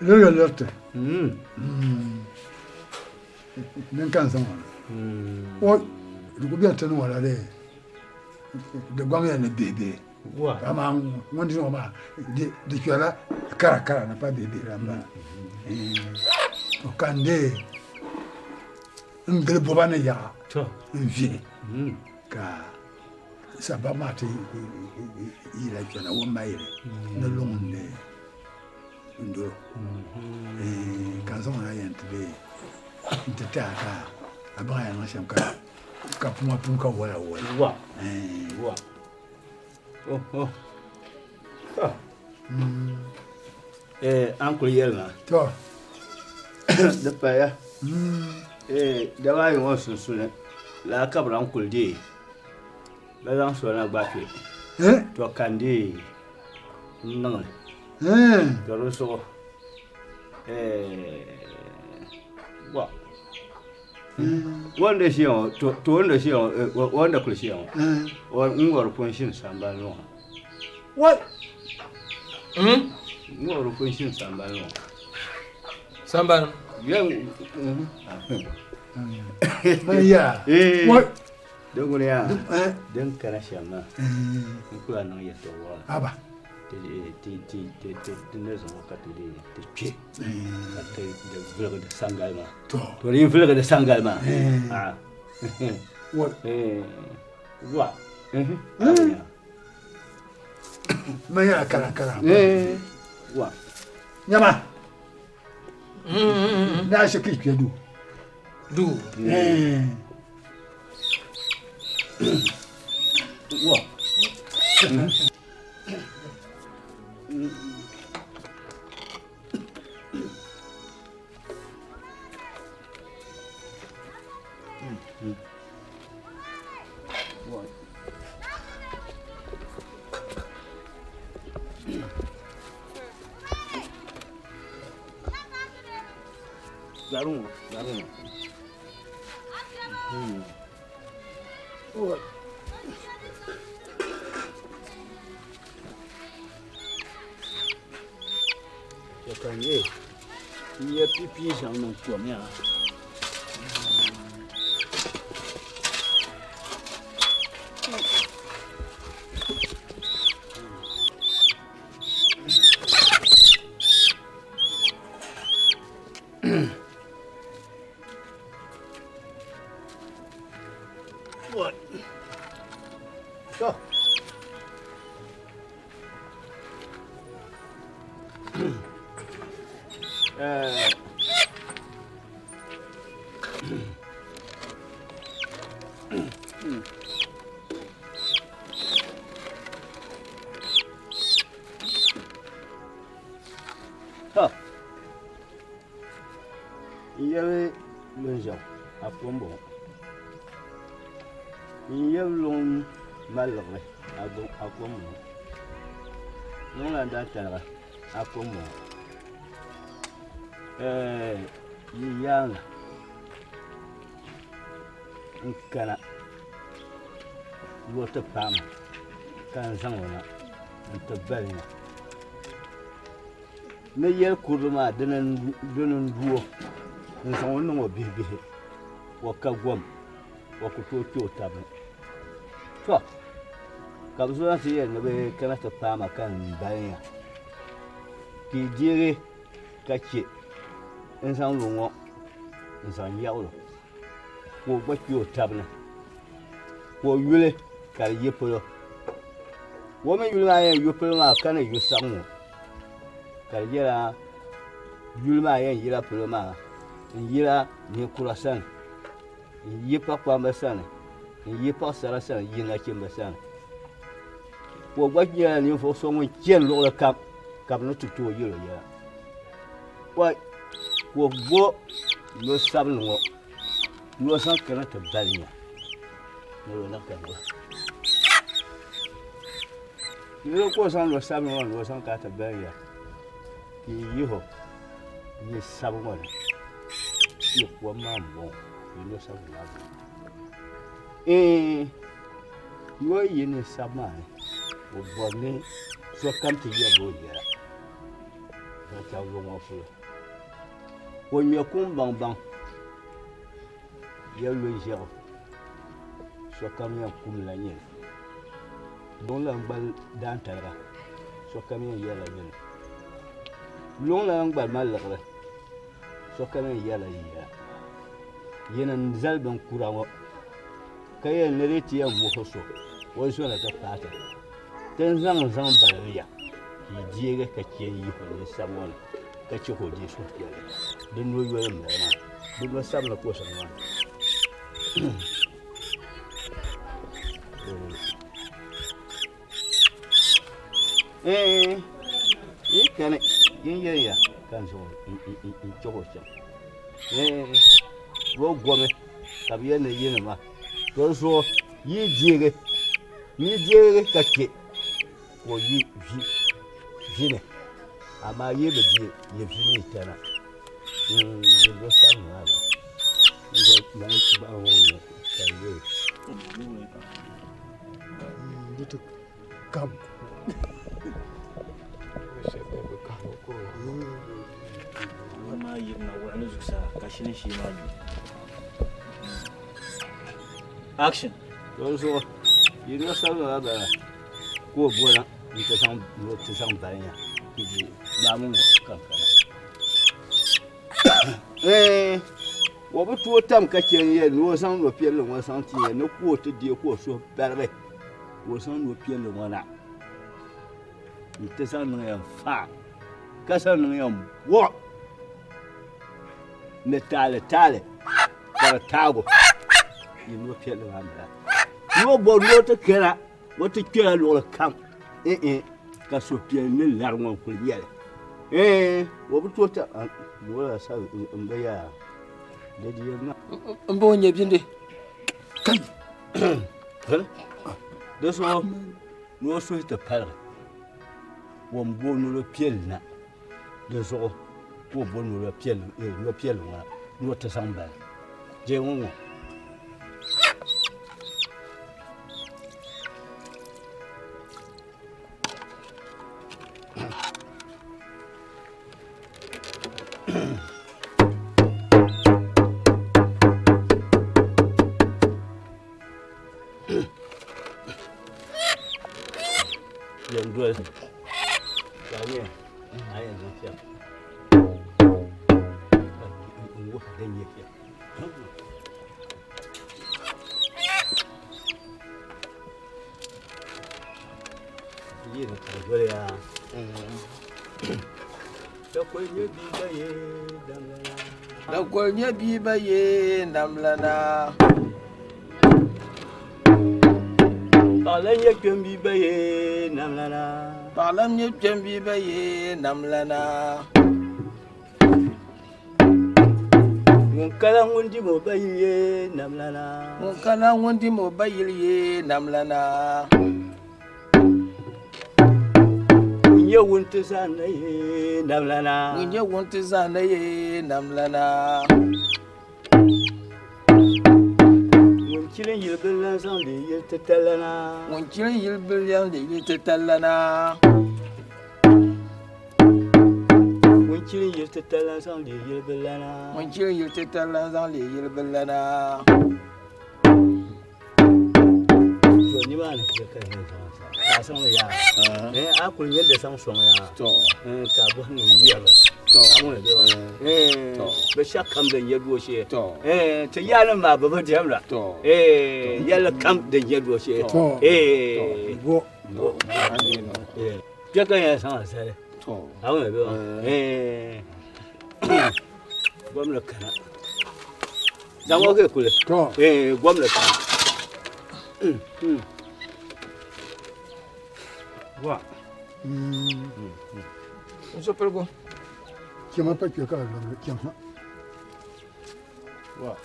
Llega lerte. Nen kan sama. Oi. Du bien tenu wala de gwamya ne bébé. Wa. Kama ngondi no ma de kyala kara na pas bébé là-bas. O kande. Ngel bobane ya. To. Vie. Ka saba mate ila kyana wo maire. No londe. Ndo. Kan sama na yentbe. Ntata abaya na shamka. Kapuma punka wala. Wa. Oh. Uncle Yelna. To. Da paya. Da ba yin wasu sune. La kabra Uncle D. La zan so na gbafe. To kande. Nan. Da ruso. Wa. Wanda shi yawon, to wanda shi yawon, wanda kula shi yawon, ngwar kunshin samban ruwa. What? Ngwar kunshin samban ruwa. Samban? Yan. Yeah. What? Don gune ya, don kana shama, kula nan ya towa. Aba. Ne zama ka te ce. Te da vlog da sangalma. To rin vlog da sangalma. What? Wa. Maya kara. Wa. Nyama. Na shi kike du. Wa. Garum. Oh. Ya kan ye. Iya pipi sang nang tuamnya. What? Go. Yele lunjam apombo. Yelung malore apombo. Nona datara apombo. Yiyanga nkana wota pam kan zangona ntabelna ne yel kuruma denen duo nson no bibihe wakagwam wakutoto tabe to kabzo ti yen be kana ta pama kan banya ki jire kache nsan lungo nsan yawlo wo gbakyo tabna wo yule kar yepolo wo me yule ayen yepolo ma kana yusamu kar yera yule ma ayen yira polo ma yira ni kurasan yipa kwambasan yipa sarasan yinga kimbasan wo gbakyo ni fo so mo jen lo kap no tutu yiro ya wa wo bo no sablo no san kana ta balinya no na kan go no ko san lo sablo no san ka ta balinya ki ho ni sablo ni ko mambo ni sablo yo yini sabma wo bo ni so kam ti ya bo ya ba ta wo mo fu wo mi ko bang ya lo jero so kam ya kum la nyen don la ngbal dan tara so kam ya la nyen long la ngbal mal la so kam ya la ya yena nzal ban kurawo kay ne reti ya mo so wo so la ta pata ten zang bariya ki jere ka ke yi ko ne samon ka ci ko je so ya den no yo ma den no sam la ko so ma ikane ya kan so in chogo cha wo gome tabiya ne yene ma to so yi jere kake ko yi jine ama yi be ji ye fini tana ye go sam na ba so na ba wo kan ye Little come. Ma yi na wani zusa kashin shi ma ne. Action. Don so yi no sam na ba ko bona ni ta san banya ki ba mu kan wo bu to tam ka ken ye no san no pie lo san ti ye no ko to die ko so berbe wo san no pie lo na ni te san no ya fa ka san no ya wo ne tale ka tago ni no pie lo na no bo no to kera wo to kera lo kam ka so pie ni lar mo ko ye wo bu to ta no sa mbaya Mbo nye binde. Kai. De so no so te pare. Wo mbo no le piel na. De so wo bo no le piel wa. no ta samba je wongo Dua. Kami ayah tu siap. Wah, dia ni siap. Ini nak boleh ya. Dakwanya bibaye damlana. Dakwanya bibaye damlana. Balam ya kembi baye namlana. Balam ya kembi baye namlana. Mungkala ngundi mo baye namlana. Mungkala ngundi mo baye namlana. Munye wunte sana ye namlana. Munye wunte sana ye namlana. Munchirin yilbilan sang li yil tetalana. Munchirin yilbilan li yil tetalana. Munchirin yil tetalan sang li yilbilana. Munchirin yil tetalan sang li yilbilana. Ni mana ke kan ka sang ya. Aku ni da sang song ya. To. Ka bo ni ya ba. To. Amu ne to. Be sha kam da yado she. To. Ta yalan ma ba ba jamla. To. Yalla kam da yado she. To. Go. Ya kan ya sang sa. To. Amu ne gwamna kana. Zango ke kule. To. Gwamna kana. Wa. On se pergo. Qui m'a pas que quand qui m'a. Wa.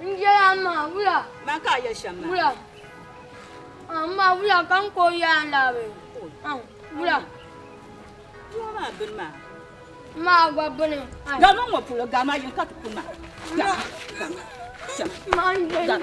Angela ma wula. Maka ya shama. Wula. Ma wula kan ko ya lawe. Wula. Wala binma. Ma gwa bune. Gama mo pulo gama yin ka tukuma. Ma Angela.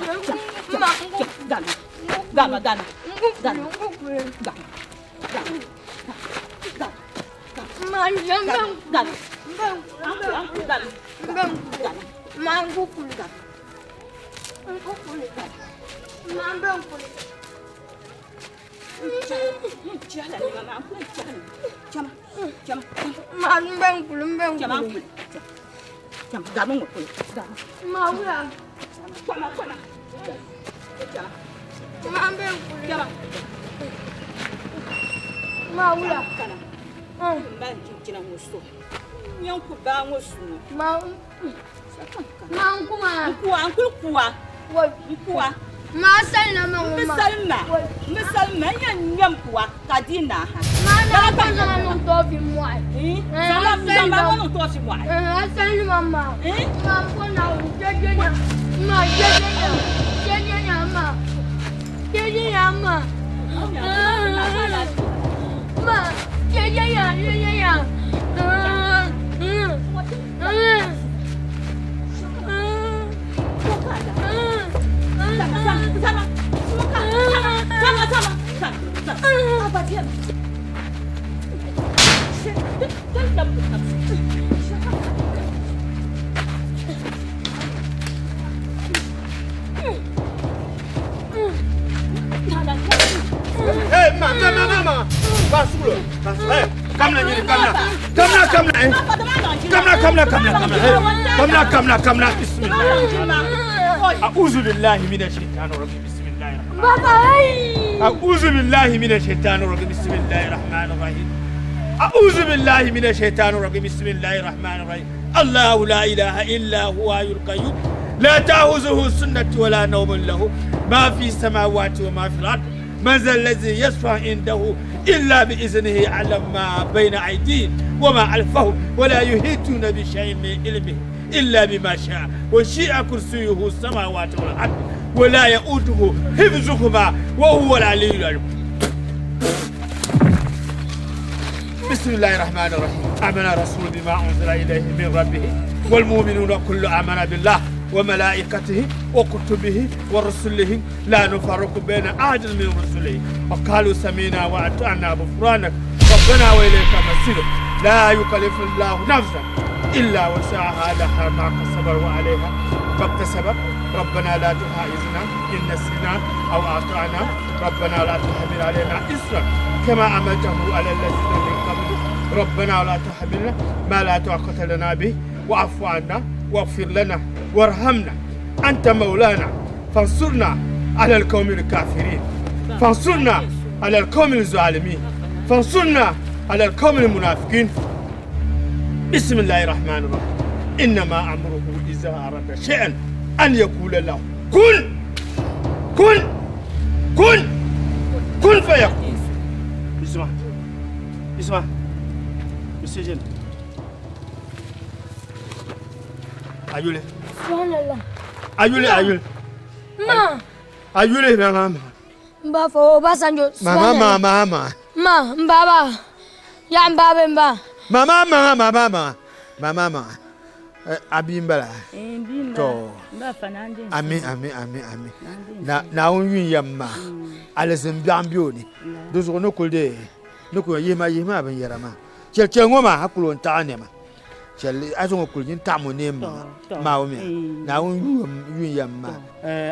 Misalna yan kuwa kadina ha. Mana pa na no to fi mo ai. Sama no to fi mo ai. Asan mama. Ma ko na u jeje na. Ma jeje na. Jeje na ma. Jeje na ma. Ma jeje ya jeje ya. Mama. Basulo. Kamna. Bismillah. A'udhu billahi minash shaitanir rajim. Bismillahir rahmanir rahim. A'udhu billahi minash shaitanir rajim. Bismillahir rahmanir rahim. A'udhu billahi minash shaitanir rajim. Bismillahir rahmanir rahim. Allahu la ilaha illa huwa hayyul qayyum. لا تأخذه سنة ولا نوم له ما في السماوات وما في الأرض من ذا الذي يشفع عنده إلا بإذنه يعلم ما بين أيديهم وما خلفهم ولا يحيطون بشيء من علمه إلا بما شاء وسع كرسيه السماوات والأرض ولا يؤوده حفظهما وهو العلي العظيم. بسم الله الرحمن الرحيم. آمن الرسول بما أنزل إليه من ربه والمؤمنون كل آمن بالله وملائكته وكتبه ورسله لا نفرق بين أحد من رسله وقالوا سمينا وأطعنا غفرانك ربنا وإليك المصير لا يكلف الله نفسا إلا وسعها لها ما كسبت وعليها ما اكتسبت ربنا لا تؤاخذنا إن نسينا أو أخطأنا ربنا لا تحمل علينا إصرا كما عملته على الذين من قبل ربنا لا تحملنا ما لا طاقة لنا به واعف عنا واغفر لنا وارحمنا أنت مولانا فانصرنا على القوم الكافرين فانصرنا على القوم الظالمين فانصرنا على القوم المنافقين. بسم الله الرحمن الرحيم. إنما أمره إذا أراد شيئا أن يقول له كن كن كن كن فيكون. اسمع Monsieur Jeune. Ayule. Subhanallah. Ayule. Ma. Ayule mama. Mba fo Obasanjo. Mama. Ma, mbaba. Ya mbabe mba. Mama. Abimbala. To. Mba fanande. Amen. Na unwi yamma. Alazim biambioni. Dozo no kulde. No ko yema ban yarama. Chelche ngoma hakulo ntaanema. Chelle azongo kulin tamo nema. Maomi. Na unwi yamma.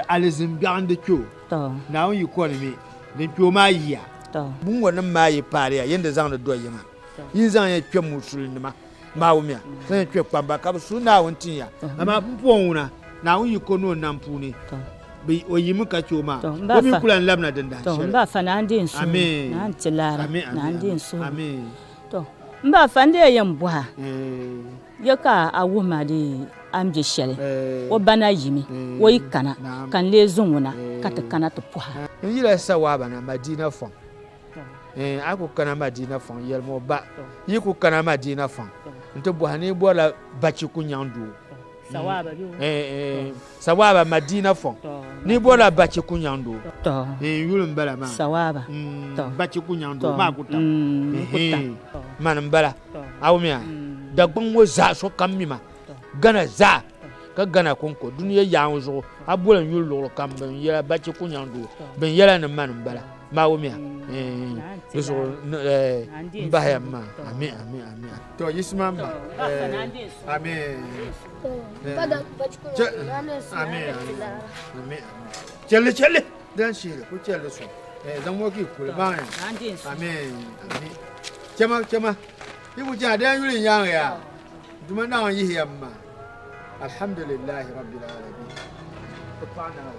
Alazim biande kyo. To. Na unwi ko ni ne kyo ma yiya. To. Bun wannan ma yi pare yanda zan da doye ma. Yin zan ya kwe musulmi ma. Maomi. Zan kwe kwamba ka su na wontin ya. Ama pupon una na unwi ko no nampuni. To. Bi oyimu ka choma ko mi kula labna danda to mba fanande nsu amen na ntilara na ndi nsu amen to mba fande yambwa yaka awuma de amje shele o bana yimi wo ikana kan le zunguna kata kana to puha yila sawaba na Madina fon ako kana Madina fon yelmo ba yiku kana Madina fon nto buhani bola bachi kunyandu sawaba biu sawaba Madina fon ni bola bachi kunyando to yulum bala ma sawaba to bachi kunyando ma kuta man bala awmiya da gbongo za so kamima gana za ka gana konko duniya yawo abola yulo kam ben yela bachi kunyando ben yela na man bala ma awmiya so mbaya ma amen to yisma ba amen Pada bachi kunyando amen chelle dan shire ko chelle so dan woki kulbana amen chama ibu ja dan yulin yang ya duma na yi yamma alhamdulillah rabbil alamin subhanahu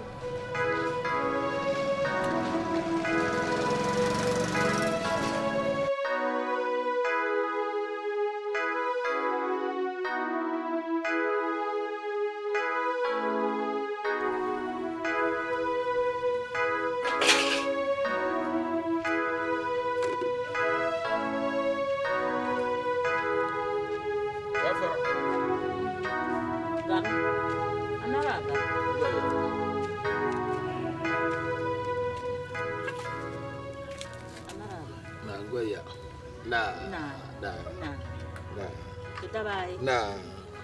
Na.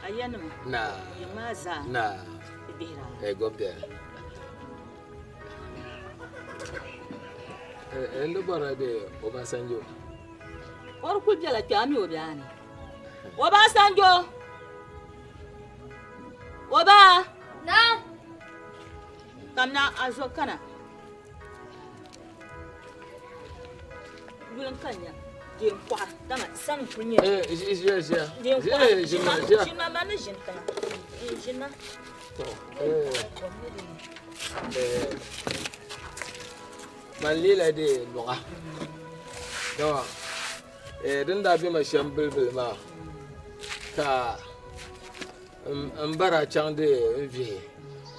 Ayanu. Na. Yamaza. Na. Ibira. Gombe. Endo bara de Obasanjo. Or ku biala twami obiani. Obasanjo. Oba. Na. Kamna azokana. Bulan kanya. Dia kwa dama sang punya. Iya. Dia kwa. Jina mana jina? Jina. Malila de loga. Dawa. Dan da bi ma shambil bil ma. Ka mbara chang de vi.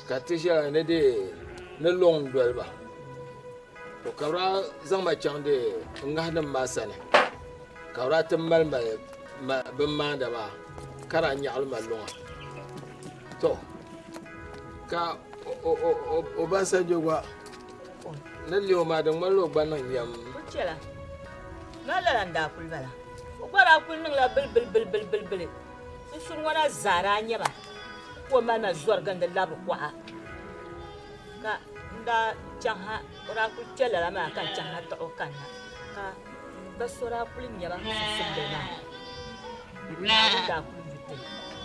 Ka tisha ne de ne long dolba. to kabra zan ma chande ngahdan masane kabra tamal ma bin ma da ba kara nyaal malunga to ka o ba sa jogwa na liyo ma da malo banan yam kucela na la nda kulbala o bara kulnin la bil sun wana zara nyaba ko mana zuwar ganda labu kwa ka nda jaha ora kucela la ma kan jaha to kanna ka basura kulin nyaba sun da na da kulvite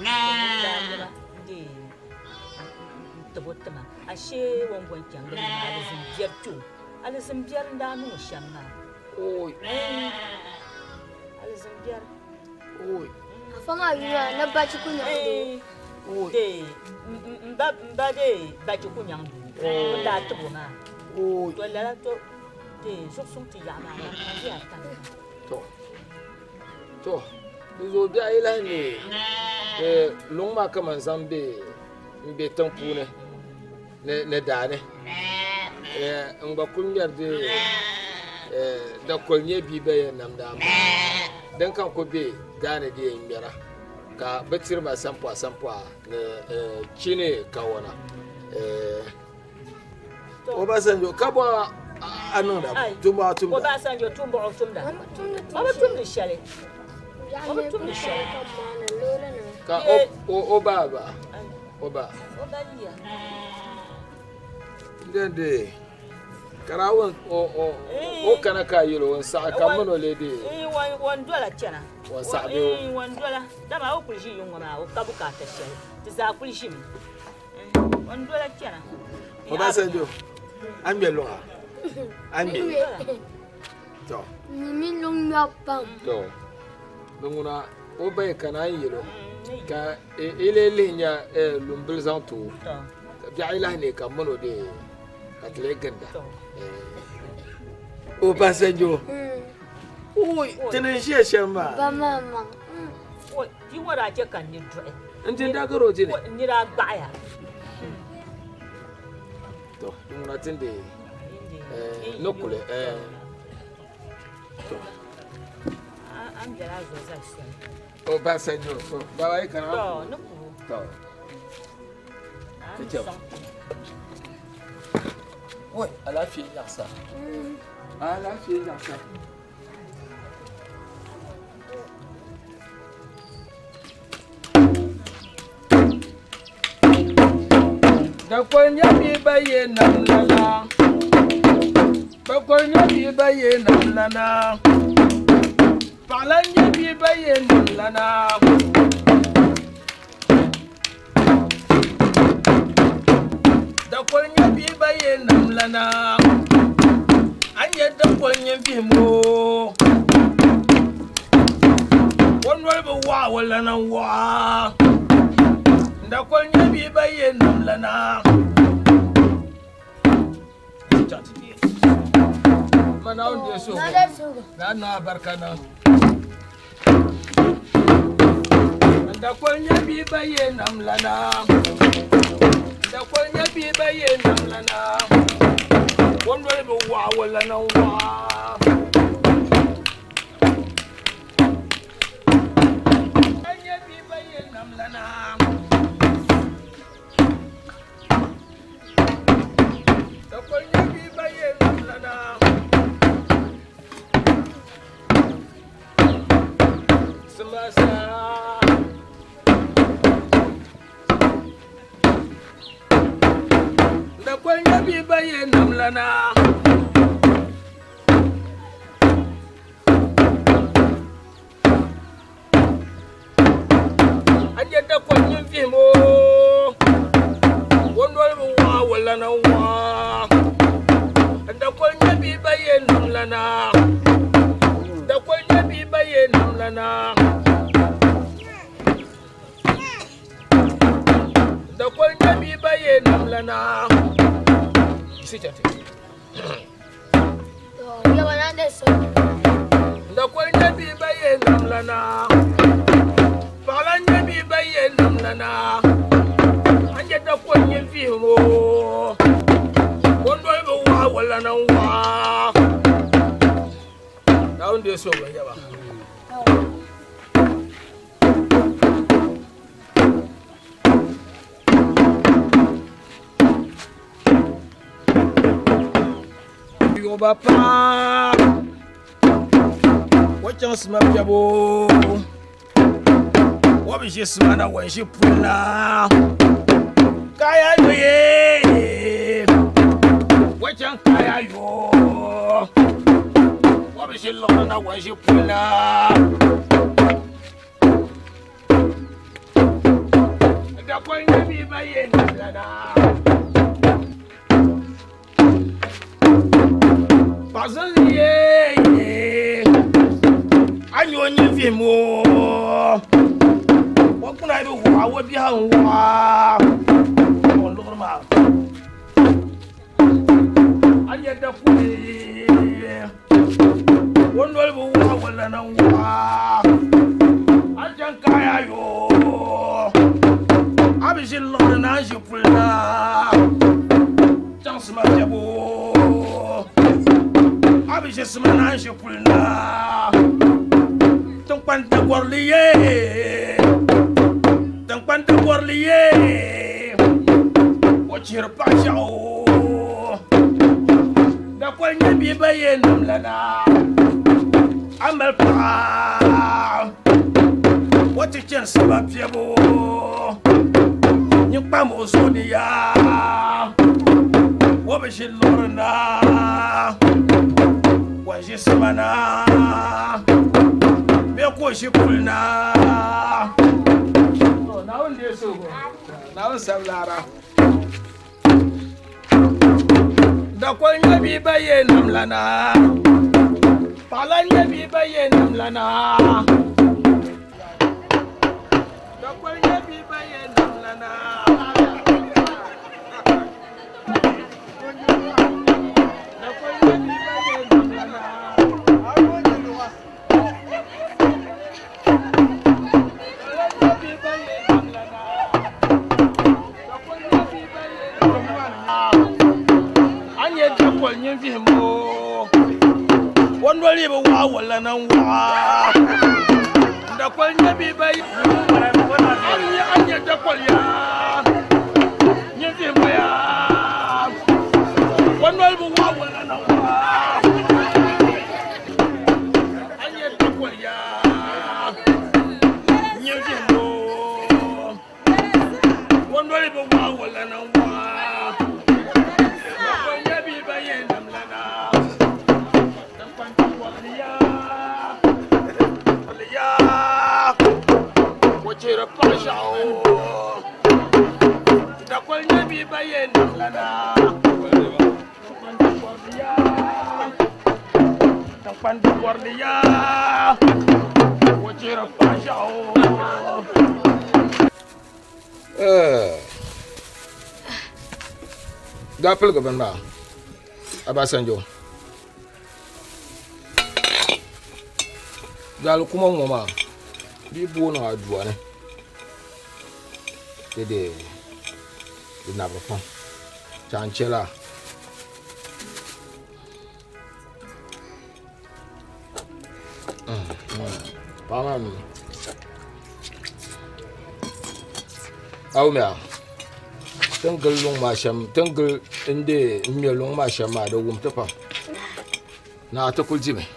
na nyaba di tabotama ashe wangon kyanga ma da sun biyar to alisin biyar da mu shamma oi alisin biyar oi afanga yuwa na bachi kunya oi de mba de bachi kunya ndo da tubo ma oi to la to de sokson ti ya ma ya ta to zo bi ayila ne longma kaman zambe mbe tampune ne dane ngba kunyar de da kolnye bi be namda dan kan ko be gane de mera ka batir ma sampa ne chine kawana Obasanjo kabo ananda tumba Obasanjo tumba tumda baba tumda shale baba tumda shale ka oba liya ndende karawon o kana ka yiro won sa ka mono lede wan dola chana wan sa be wan dola dama o kulshi yunga ma o kabuka ta shale za kulshi mi wan dola chana Obasanjo ambe lo ambe to ni long yapam to dunguna o bay kana yiro ka ile linya lumbil zantu bi ila ne ka mono de atle ganda Obasanjo oi tenen sheshamba ba mama oi ti wara je kan ni dre ntin da garo ti ne ni ra gbaya to dunguna tinde nokule to am jara zo za shi Obasanjo so bawai kana to nuku to kace oi alafi yasa alafi yasa da kwanya bi baye nan lala ba kwanya bi baye nan lana palanya bi baye nan lana da kwanya bi baye nan lana anya da kwanya bi mo wonwal ba wa wala nan wa da kwanya bi baye nan lana mana onde so na barkana da kwanya bi baye nan lana da kwanya bi baye nan lana wonwal ba wa wala nan wa anya bi baye nan lana da kwanya bi baye nam lana anje da kwanya bi mo wondol mo wa wala na wa da kwanya bi baye nam lana da kwanya bi baye nam lana da kwanya bi baye nam lana sijate to ya wana de so da kwanya bi baye nam lana palanya bi baye nam lana anje da kwanya bi mo wondol mo wa wala na wa de so ba ya ba yo ba pa wa chance ma biabo wa bi je smana wa je pula kaya yo ye wa chan kaya yo wa bi je lona wa je pula da ko ni ba ye na Bazaliye, anyo nyi vimo. Wakuna ido wa wabi hanwa. Ondoro ma. Anya da kuli. Wondol bu wa wala na wa. Ajan kaya yo. Abijil lona na jipula. Chance ma jabo. Abije semana je pulna Tongpan de gorliye Tongpan de gorliye Wachir pa chao Da kwal nyabi baye nam lana Amal pa Wati chen sabab yabo Nyukpa mo sodia Wabishi lorna Waje semana Be ko shi kulna to na wanda so na wanda sablara da ko nyabi baye nam lana pala nyabi baye nam lana da ko nyabi baye nam lana Wondoli ba wa wala nan wa da kwal nyabi bai anya da kwal ya nyabi ba ya wondoli ba wa wala nan wa anya da kwal ya nyabi bo wondoli ba wa wala nan wa Wachira pashao da kwal nyabi baye nam lana Tongpan de gorliya Wachira pashao da pel gaban ba Abasanjo Gal kuma mama bi bona aduwa ne de na brofon chanchela Mama mi Aumia Tengel long ma sham tengel inde mi long ma sham ma da wum tafa na ta kuljibe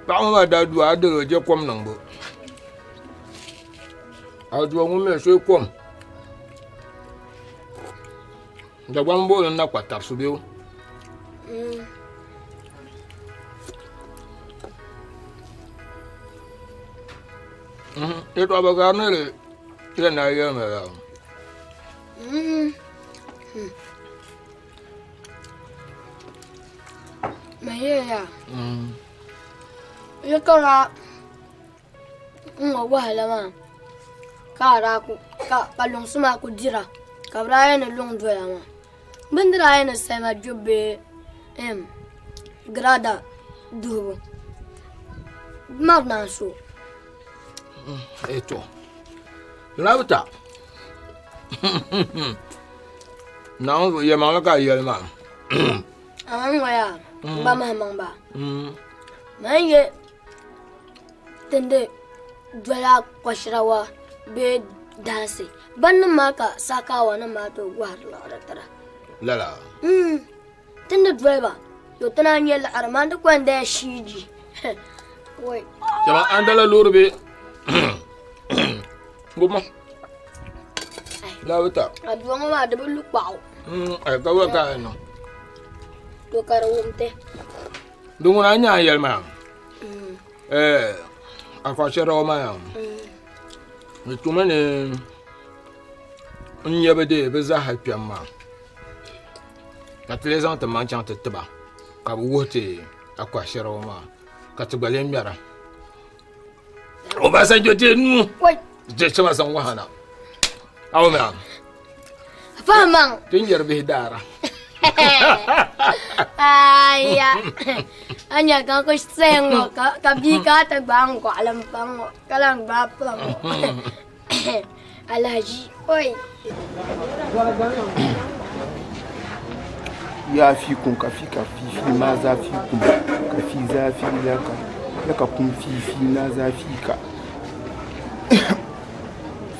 Mama da du ado je kom nan bo adu mu me so kom da gwambo na kwata su biyo Itu apa karena le dia naya merah. Maya. Ya kara ngwa hala ma. Kara ku kalung suma ku dira. Kabraya na long doya ma. Bendra na sama jobbe grada dubo. Magna so. Itu. Kenapa tak? Nou, je man ka yel ma. Ya. Ba mamba. Manje tende dwala kwashrawa be danse. Ban maka sakawa na mato gwar la tara. Lala. Tende dwala yo tana nyel armanda kwanda shiji. Woi. Jama andala lurbe. Buma. La wata. Adwa ma de bulu kwaw. Ay ka wa ka no. To karawumte. Dunguna nya yel ma. Akwa shero ma. Mitumane nyebede be za hapiam ma. Ka les ans te manchant te teba. Ka wote akwa shero ma. Ka te gbale miara. O ba sa jote nu. Wai. Je chama san wahana. Awo ma. Famang. Tinjer be dara. Aya. Anya kan ko sengo ka bika ta bang ko alam pang kalang bapang. Alhaji oi. Ya fi kun ka fi ma za fi kun ka fi za fi laka kun fi na za fi ka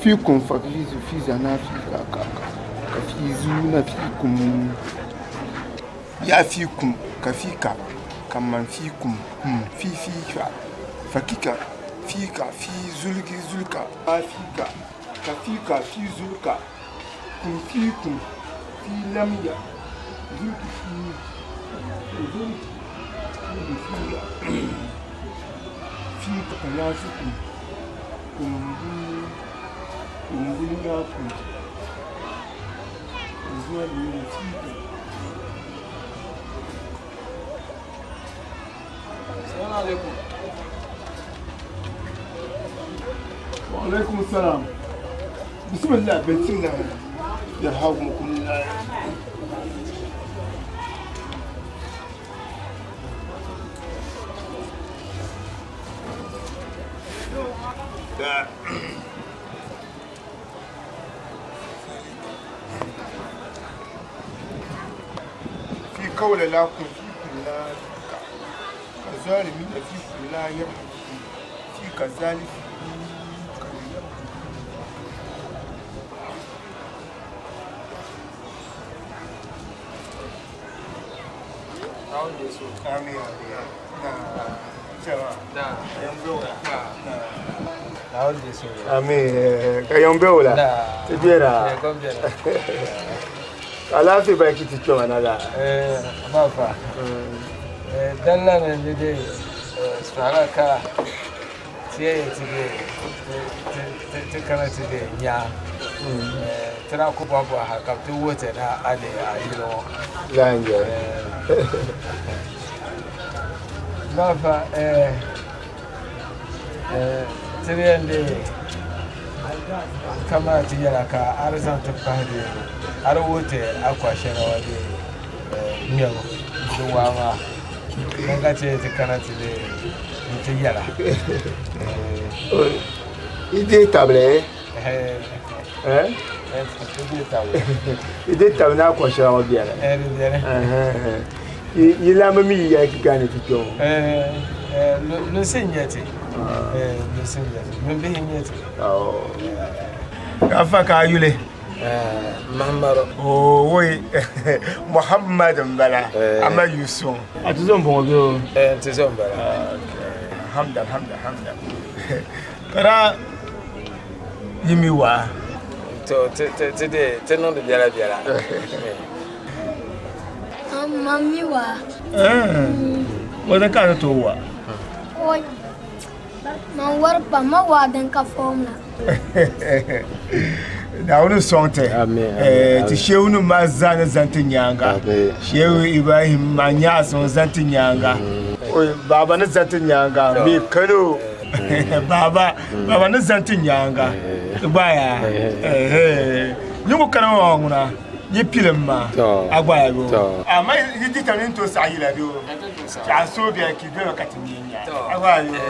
fi kun fa fi za na fi ka fi zu na fi kun ya fi kun ka fi ka kaman fi kun fi ka fakika fi ka fi zulka afika ka fi zulka kun fi lamya zulki fi ka ya fi kun ya kun zuwa ne fi Assalamu alaikum. Wa alaikum assalam. Bismillah, bismillah. Yarhamukum Allah. في قول لا كن في كل كظالمين في كل يرحم في كذلك Kayombeola. Tibera. Alafi ba kiti choma nala. Bafa. Dalla ne dide sfara ka tie tide te kana tide nya. Tara ko babo ha ka tu wote na ade ayilo. Ganja. Bafa tiriende kama tiyara ka arzan ta fahde har wote akwashe na wade miyo duwa ma ga ce ta kana tile tiyara Ide table ide table na akwashe na wade yila mami ya kigane tikyo le signati le signati me bihinyati kafa ka yule Muhammad oui Muhammad mbala ama Yusuf atuzon bongo tuzon bala hamda kara yimiwa to te non de biara Mami wa. Wada ka to wa. Oi. Ma war pa ma wa den ka formla. Da wani sonte. Ti shehu nu ma zana zanti nyanga. Shehu Ibrahim ma nya son zanti nyanga. Oi baba na zanti nyanga mi kano. Baba na zanti nyanga. Baya. Nyugo kana wa nguna. Ye pilema agba go ama ye determine to sayila do ja so be ki do ka tininya agba yo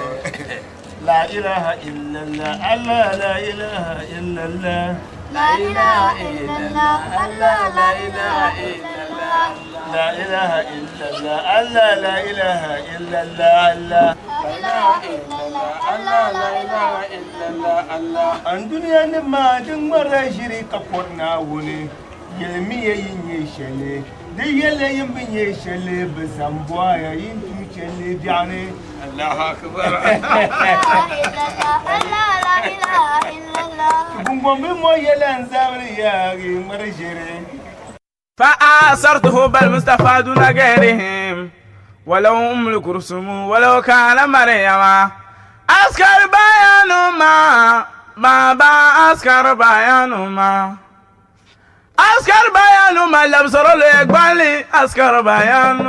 لا إله إلا الله الله لا إله إلا الله لا إله إلا الله الله لا إله إلا الله لا إله إلا الله الله لا إله إلا الله الله لا إله إلا الله الله الدنيا نما دمر شريك قرنا وني يلمي ينيشلي دي يلا ينبنيشلي بسامبوايا ينتوشلي بيعني الله أكبر لا إله إلا الله بومبوم مو يلان زابريا مرجري فآثرته بالمصطفى دون غيرهم ولو أم الكرسم ولو كان مريم أسكر بيان بابا أسكر بيان أسكر بيان لبصر الإقبال أسكر بيان